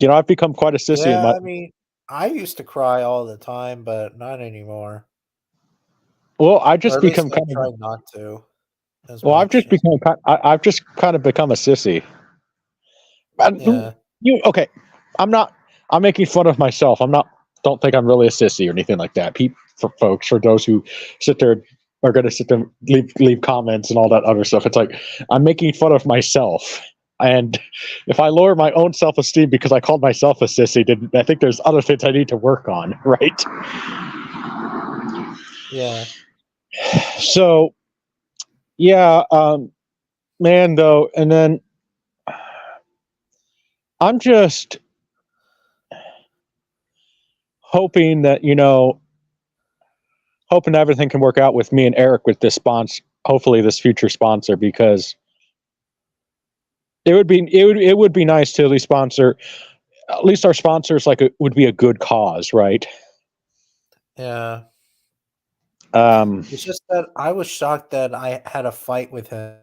I've become quite a sissy in Yeah, my I mean, I used to cry all the time, but not anymore. well, I Or just at least become I kind of try not to as well, much. I've just kind of become a sissy. Yeah. You okay? I'm making fun of myself. Don't think I'm really a sissy or anything like that. For those who sit there are going to sit there leave comments and all that other stuff. It's like I'm making fun of myself. And if I lower my own self esteem because I called myself a sissy, then I think there's other things I need to work on, right? Yeah. So yeah, man, though, and then I'm just hoping that hoping everything can work out with me and Eric with this sponsor, hopefully this future sponsor, because it would be nice to at least sponsor, at least our sponsors would be a good cause, right? Yeah. Um, It's just that I was shocked that I had a fight with him.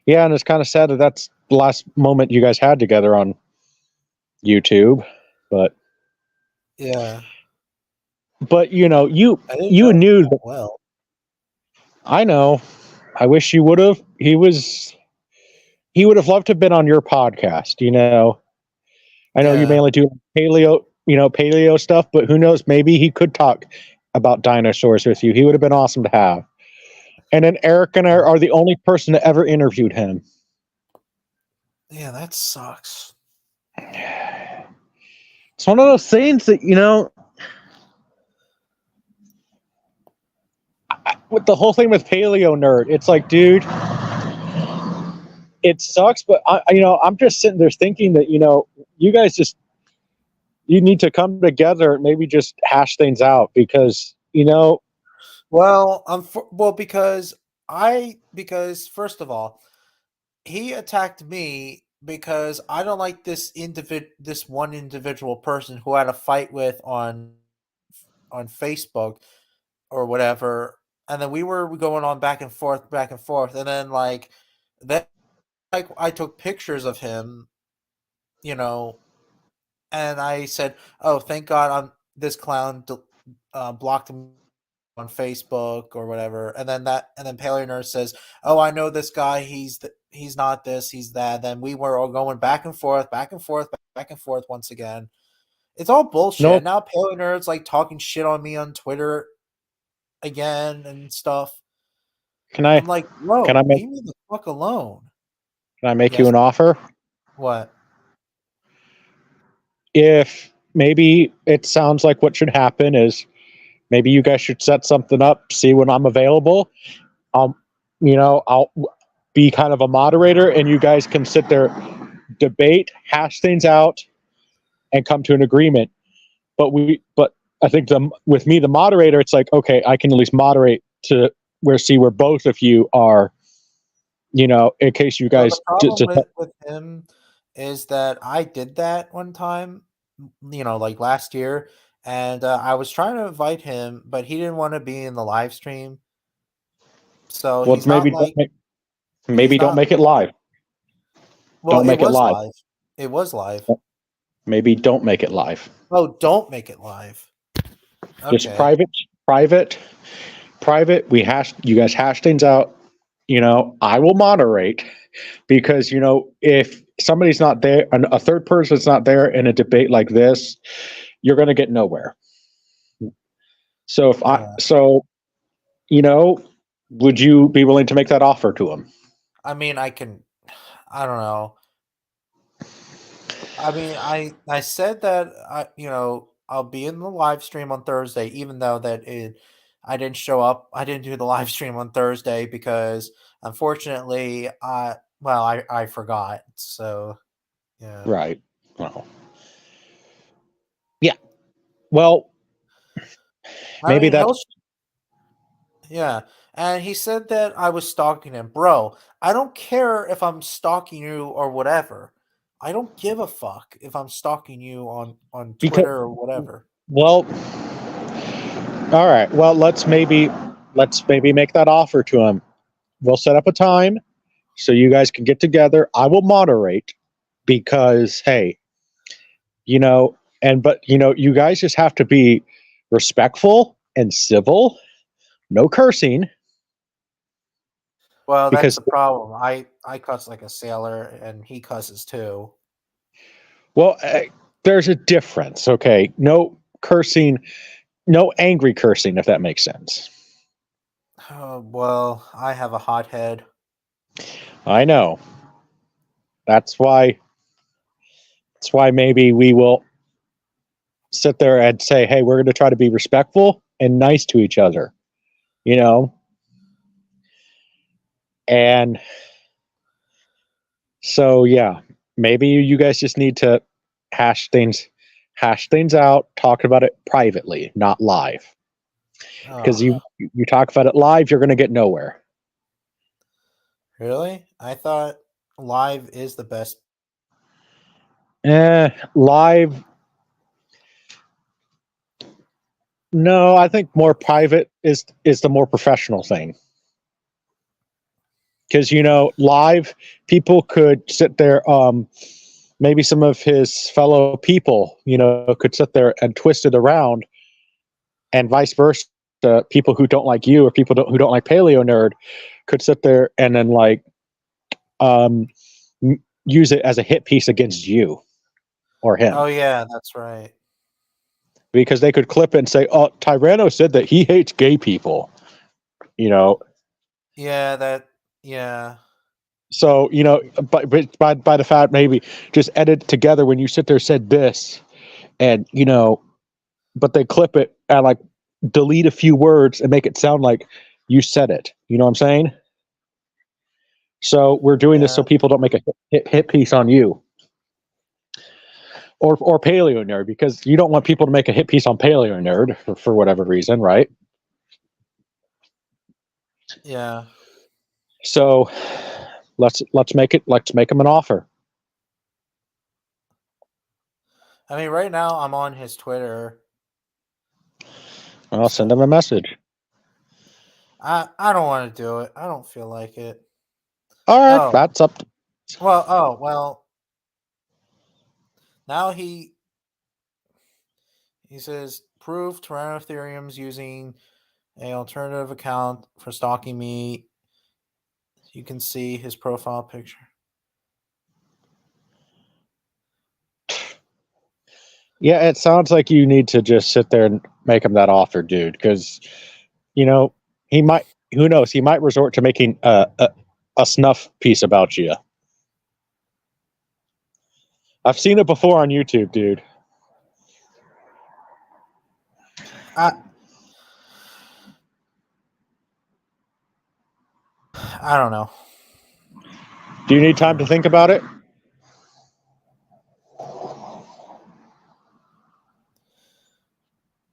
yeah, and it's kind of sad that that's the last moment you guys had together on YouTube, but Yeah. you I didn't you know him knew that that. well. I know. I wish you would have. He would have loved to have been on your podcast. I know you Yeah. mainly do paleo stuff, but who knows? Maybe he could talk about dinosaurs with you. He would have been awesome to have. And then Eric and I are the only person that ever interviewed him. Yeah, that sucks. It's one of those things that, with the whole thing with Paleo Nerd, it's like, dude, it sucks, but I'm just sitting there thinking that, you guys just you need to come together and maybe just hash things out because Well, because first of all, he attacked me because I don't like this one individual person who I had a fight with on Facebook or whatever, and then we were going on back and forth, and then then I took pictures of him, you know, and I said, "Oh, thank God, this clown blocked him on Facebook or whatever." And then Paleo Nurse says, "Oh, I know this guy. He's not this. He's that." Then we were all going back and forth, back and forth, back and forth once again. It's all bullshit. no. And now Paleo Nerd's talking shit on me on Twitter again and stuff. Can I I'm like, bro, can I make leave me the fuck alone. can I make you Yes. an offer? What? If maybe it sounds like what should happen is maybe you guys should set something up, see when I'm available. I'll I'll be kind of a moderator and you guys can sit there, debate, hash things out, and come to an agreement. But I think with me, the moderator, it's like, okay, I can at least moderate to where both of you are, in case you Well, guys the problem with him is that I did that one time, last year, and I was trying to invite him, but he didn't want to be in the live stream. So well, he's not like he's maybe don't not. make it live. Well, Don't it make it was live. live. It was live. Maybe don't make it live. Oh, don't make it live. Just Okay. private. You guys hash things out. I will moderate because if somebody's not there, a third person's not there in a debate like this, you're going to get nowhere. So would you be willing to make that offer to him? I mean, I don't know. I mean, I said that I'll be in the live stream on Thursday, even though I didn't show up. I didn't do the live stream on Thursday because unfortunately, I forgot. So yeah, Right. Well, yeah. Well, I maybe mean that's yeah. And he said that I was stalking him, bro. I don't care if I'm stalking you or whatever. I don't give a fuck if I'm stalking you on because, Twitter or whatever. well, all right. Well, let's maybe make that offer to him. We'll set up a time so you guys can get together. I will moderate because hey, but you guys just have to be respectful and civil. No cursing. Well, that's Because the problem. I cuss like a sailor, and he cusses too. well, there's a difference. Okay, no cursing, no angry cursing, if that makes sense. Well, I have a hot head. I know. That's why maybe we will sit there and say, hey, we're going to try to be respectful and nice to each other, and so yeah, maybe you guys just need to hash things out, talk about it privately, not live, because you talk about it live, you're going to get nowhere. Really? I thought live is the best. Live. No, I think more private is the more professional thing. Because live people could sit there. Maybe some of his fellow people, could sit there and twist it around, and vice versa. People who don't like you or who don't like Paleo Nerd could sit there and then use it as a hit piece against you or him. Oh yeah, that's right. Because they could clip it and say, "Oh, Tyranno said that he hates gay people." Yeah, yeah. So by the fact, maybe just edit together when you sit there said this, and but they clip it and delete a few words and make it sound like you said it. You know what I'm saying? So we're doing this so people don't make a hit piece on you. or Paleo Nerd, because you don't want people to make a hit piece on Paleo Nerd for whatever reason, right? Yeah. So let's make him an offer. I mean, right now I'm on his Twitter. I'll send him a message. I don't want to do it. I don't feel like it. All right, Oh. that's up. Well. Now he says proof Toronto Ethereum's using an alternative account for stalking me. You can see his profile picture. Yeah, it sounds like you need to just sit there and make him that offer, dude, because he might. Who knows? He might resort to making a snuff piece about you. I've seen it before on YouTube, dude. I don't know. Do you need time to think about it?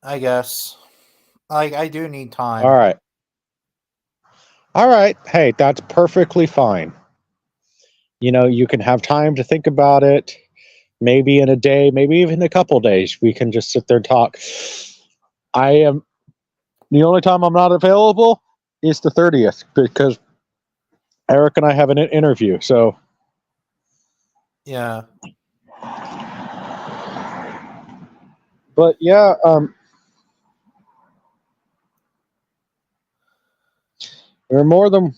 I guess. I do need time. All right. Hey, that's perfectly fine. You can have time to think about it. Maybe in a day, maybe even a couple days, we can just sit there and talk. The only time I'm not available is the 30th, because Eric and I have an interview. So yeah. But yeah, you're more than.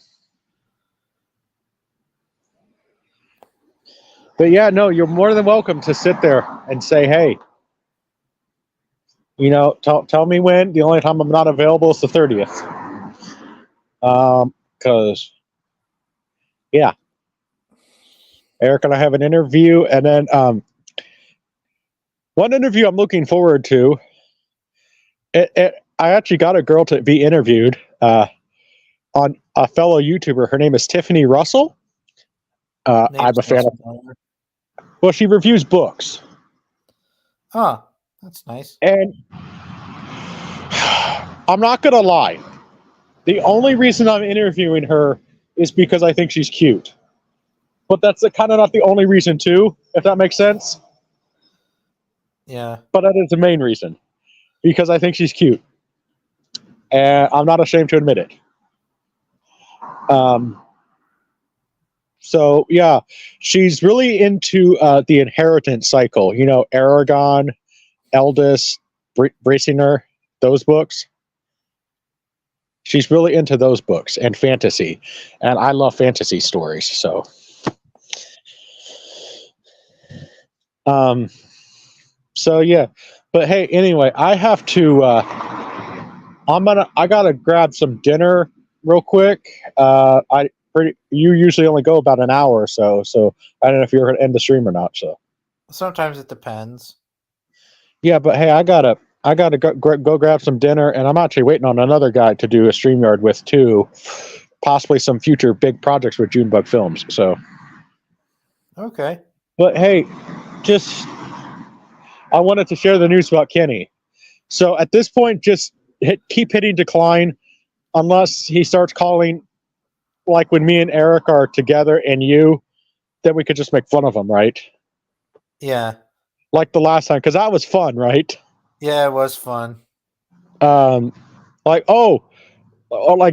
But yeah, no, you're more than welcome to sit there and say, hey, tell me when. The only time I'm not available is the 30th. Because, yeah, Eric and I have an interview, and then one interview I'm looking forward to. I actually got a girl to be interviewed on a fellow YouTuber. Her name is Tiffany Russell. I'm a fan of. Well, she reviews books. Oh, that's nice. And I'm not going to lie. The only reason I'm interviewing her is because I think she's cute. But that's kind of not the only reason, too, if that makes sense. Yeah. But that is the main reason. Because I think she's cute. And I'm not ashamed to admit it. So, yeah, she's really into the inheritance cycle. Aragon, Eldest, Bracinger, those books. She's really into those books and fantasy. And I love fantasy stories, so. So, yeah. But, hey, anyway, I have to, I got to grab some dinner real quick. You usually only go about an hour or so I don't know if you're going to end the stream or not. So sometimes it depends. Yeah, but hey, I gotta go grab some dinner, and I'm actually waiting on another guy to do a StreamYard with too, possibly some future big projects with Junebug Films. So okay, but hey, I wanted to share the news about Kenny. So at this point, just keep hitting decline unless he starts calling. Like when me and Eric are together and then we could just make fun of him, right? Yeah. Like the last time, because that was fun, right? Yeah, it was fun. Like like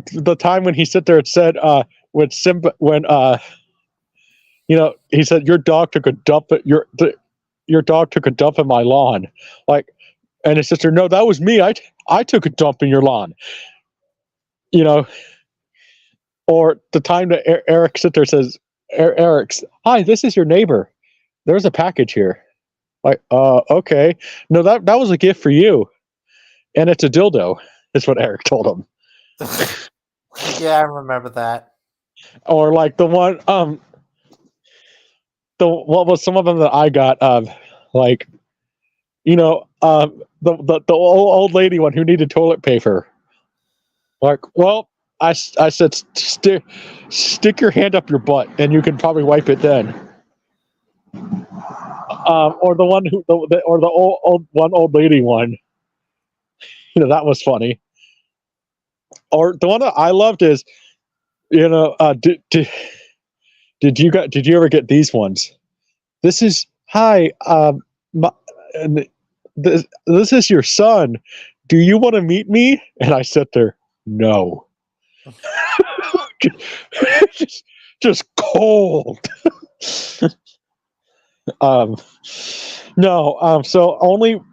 the time when he sit there and said, when Simba, he said your dog took a dump at your dog took a dump in my lawn, like, and his sister, no, that was me. I took a dump in your lawn. Or the time that Eric sit there and says, Eric's, hi, this is your neighbor. There's a package here. Like, okay. No, that was a gift for you. And it's a dildo, is what Eric told him. Yeah, I remember that. Or like the one, what was some of them that I got, like, the old lady one who needed toilet paper. Like, well, I said, stick your hand up your butt and you can probably wipe it then. Or the one or the old lady one. That was funny. Or the one that I loved is, did you ever get these ones? This is hi, my, and this is your son. Do you want to meet me? And I sit there, no. just cold. um, no. So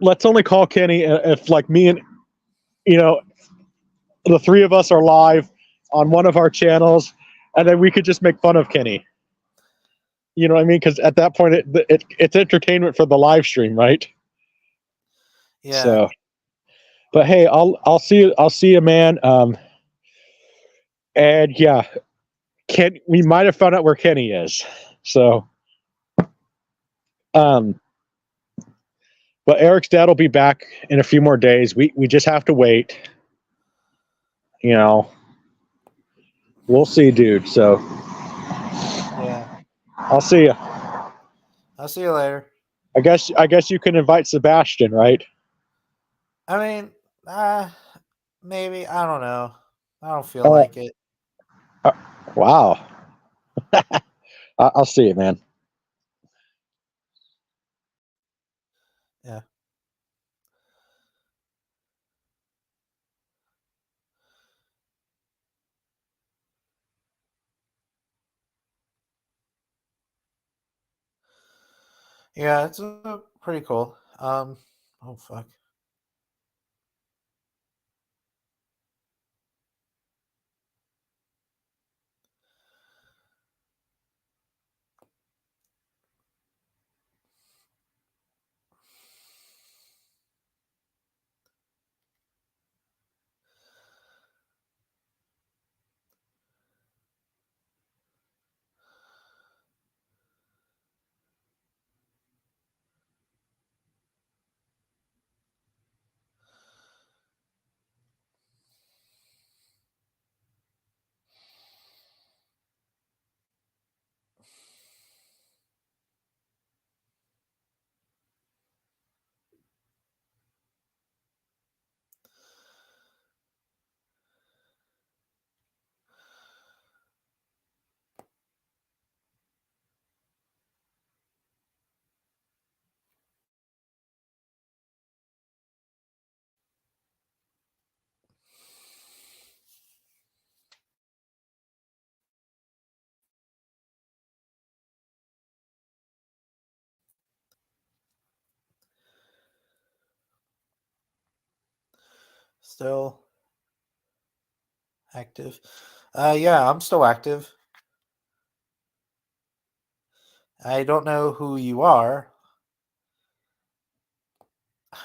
let's only call Kenny if like me and the three of us are live on one of our channels, and then we could just make fun of Kenny. You know what I mean? Because at that point, it's entertainment for the live stream, right? Yeah. So, but hey, I'll see you. I'll see you, man. And yeah, we might have found out where Kenny is. So, but Eric's dad will be back in a few more days. We just have to wait. We'll see, dude. So, Yeah. I'll see you. I'll see you later. I guess you can invite Sebastian, right? I mean, maybe. I don't know. I don't feel like it. Wow. I'll see you, man. Yeah. Yeah, it's pretty cool. Oh fuck. Still active. Yeah, I'm still active. I don't know who you are.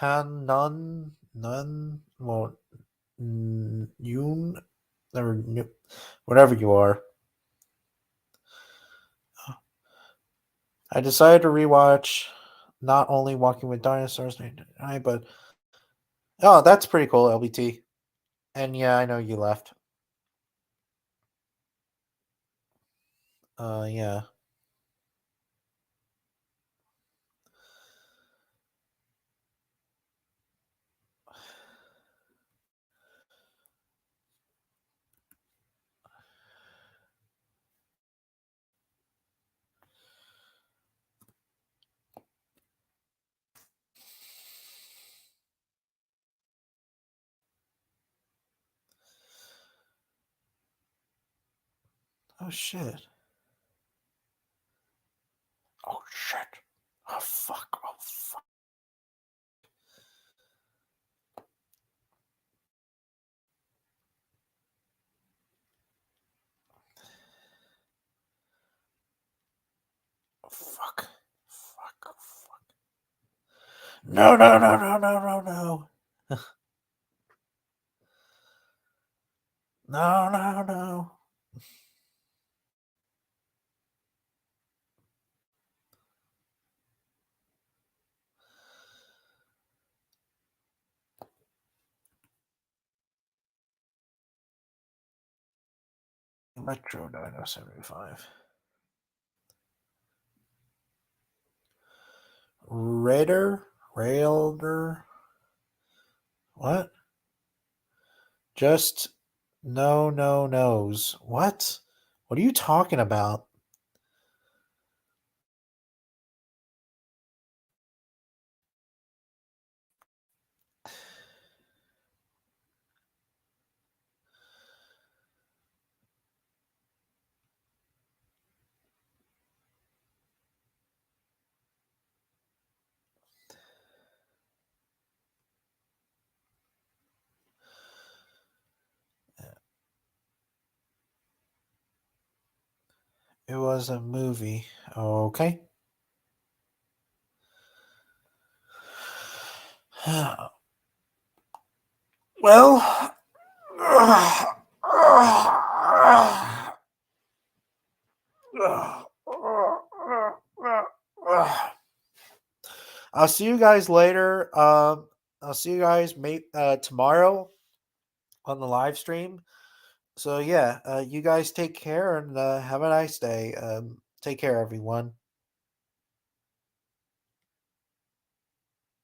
None. Well, Yoon, or whatever you are. I decided to rewatch not only Walking with Dinosaurs, but oh, that's pretty cool, LBT. And yeah, I know you left. Yeah. Oh shit. Oh shit. Oh fuck. Oh fuck. Oh, fuck. Fuck. Fuck. No, no, no, no, no, no, no. No, no, no. Metro Dino 75. Railder. What? Just knows. What? What are you talking about? It was a movie. Okay. Well, I'll see you guys later. I'll see you guys tomorrow on the live stream. So yeah, you guys take care and have a nice day. Take care, everyone.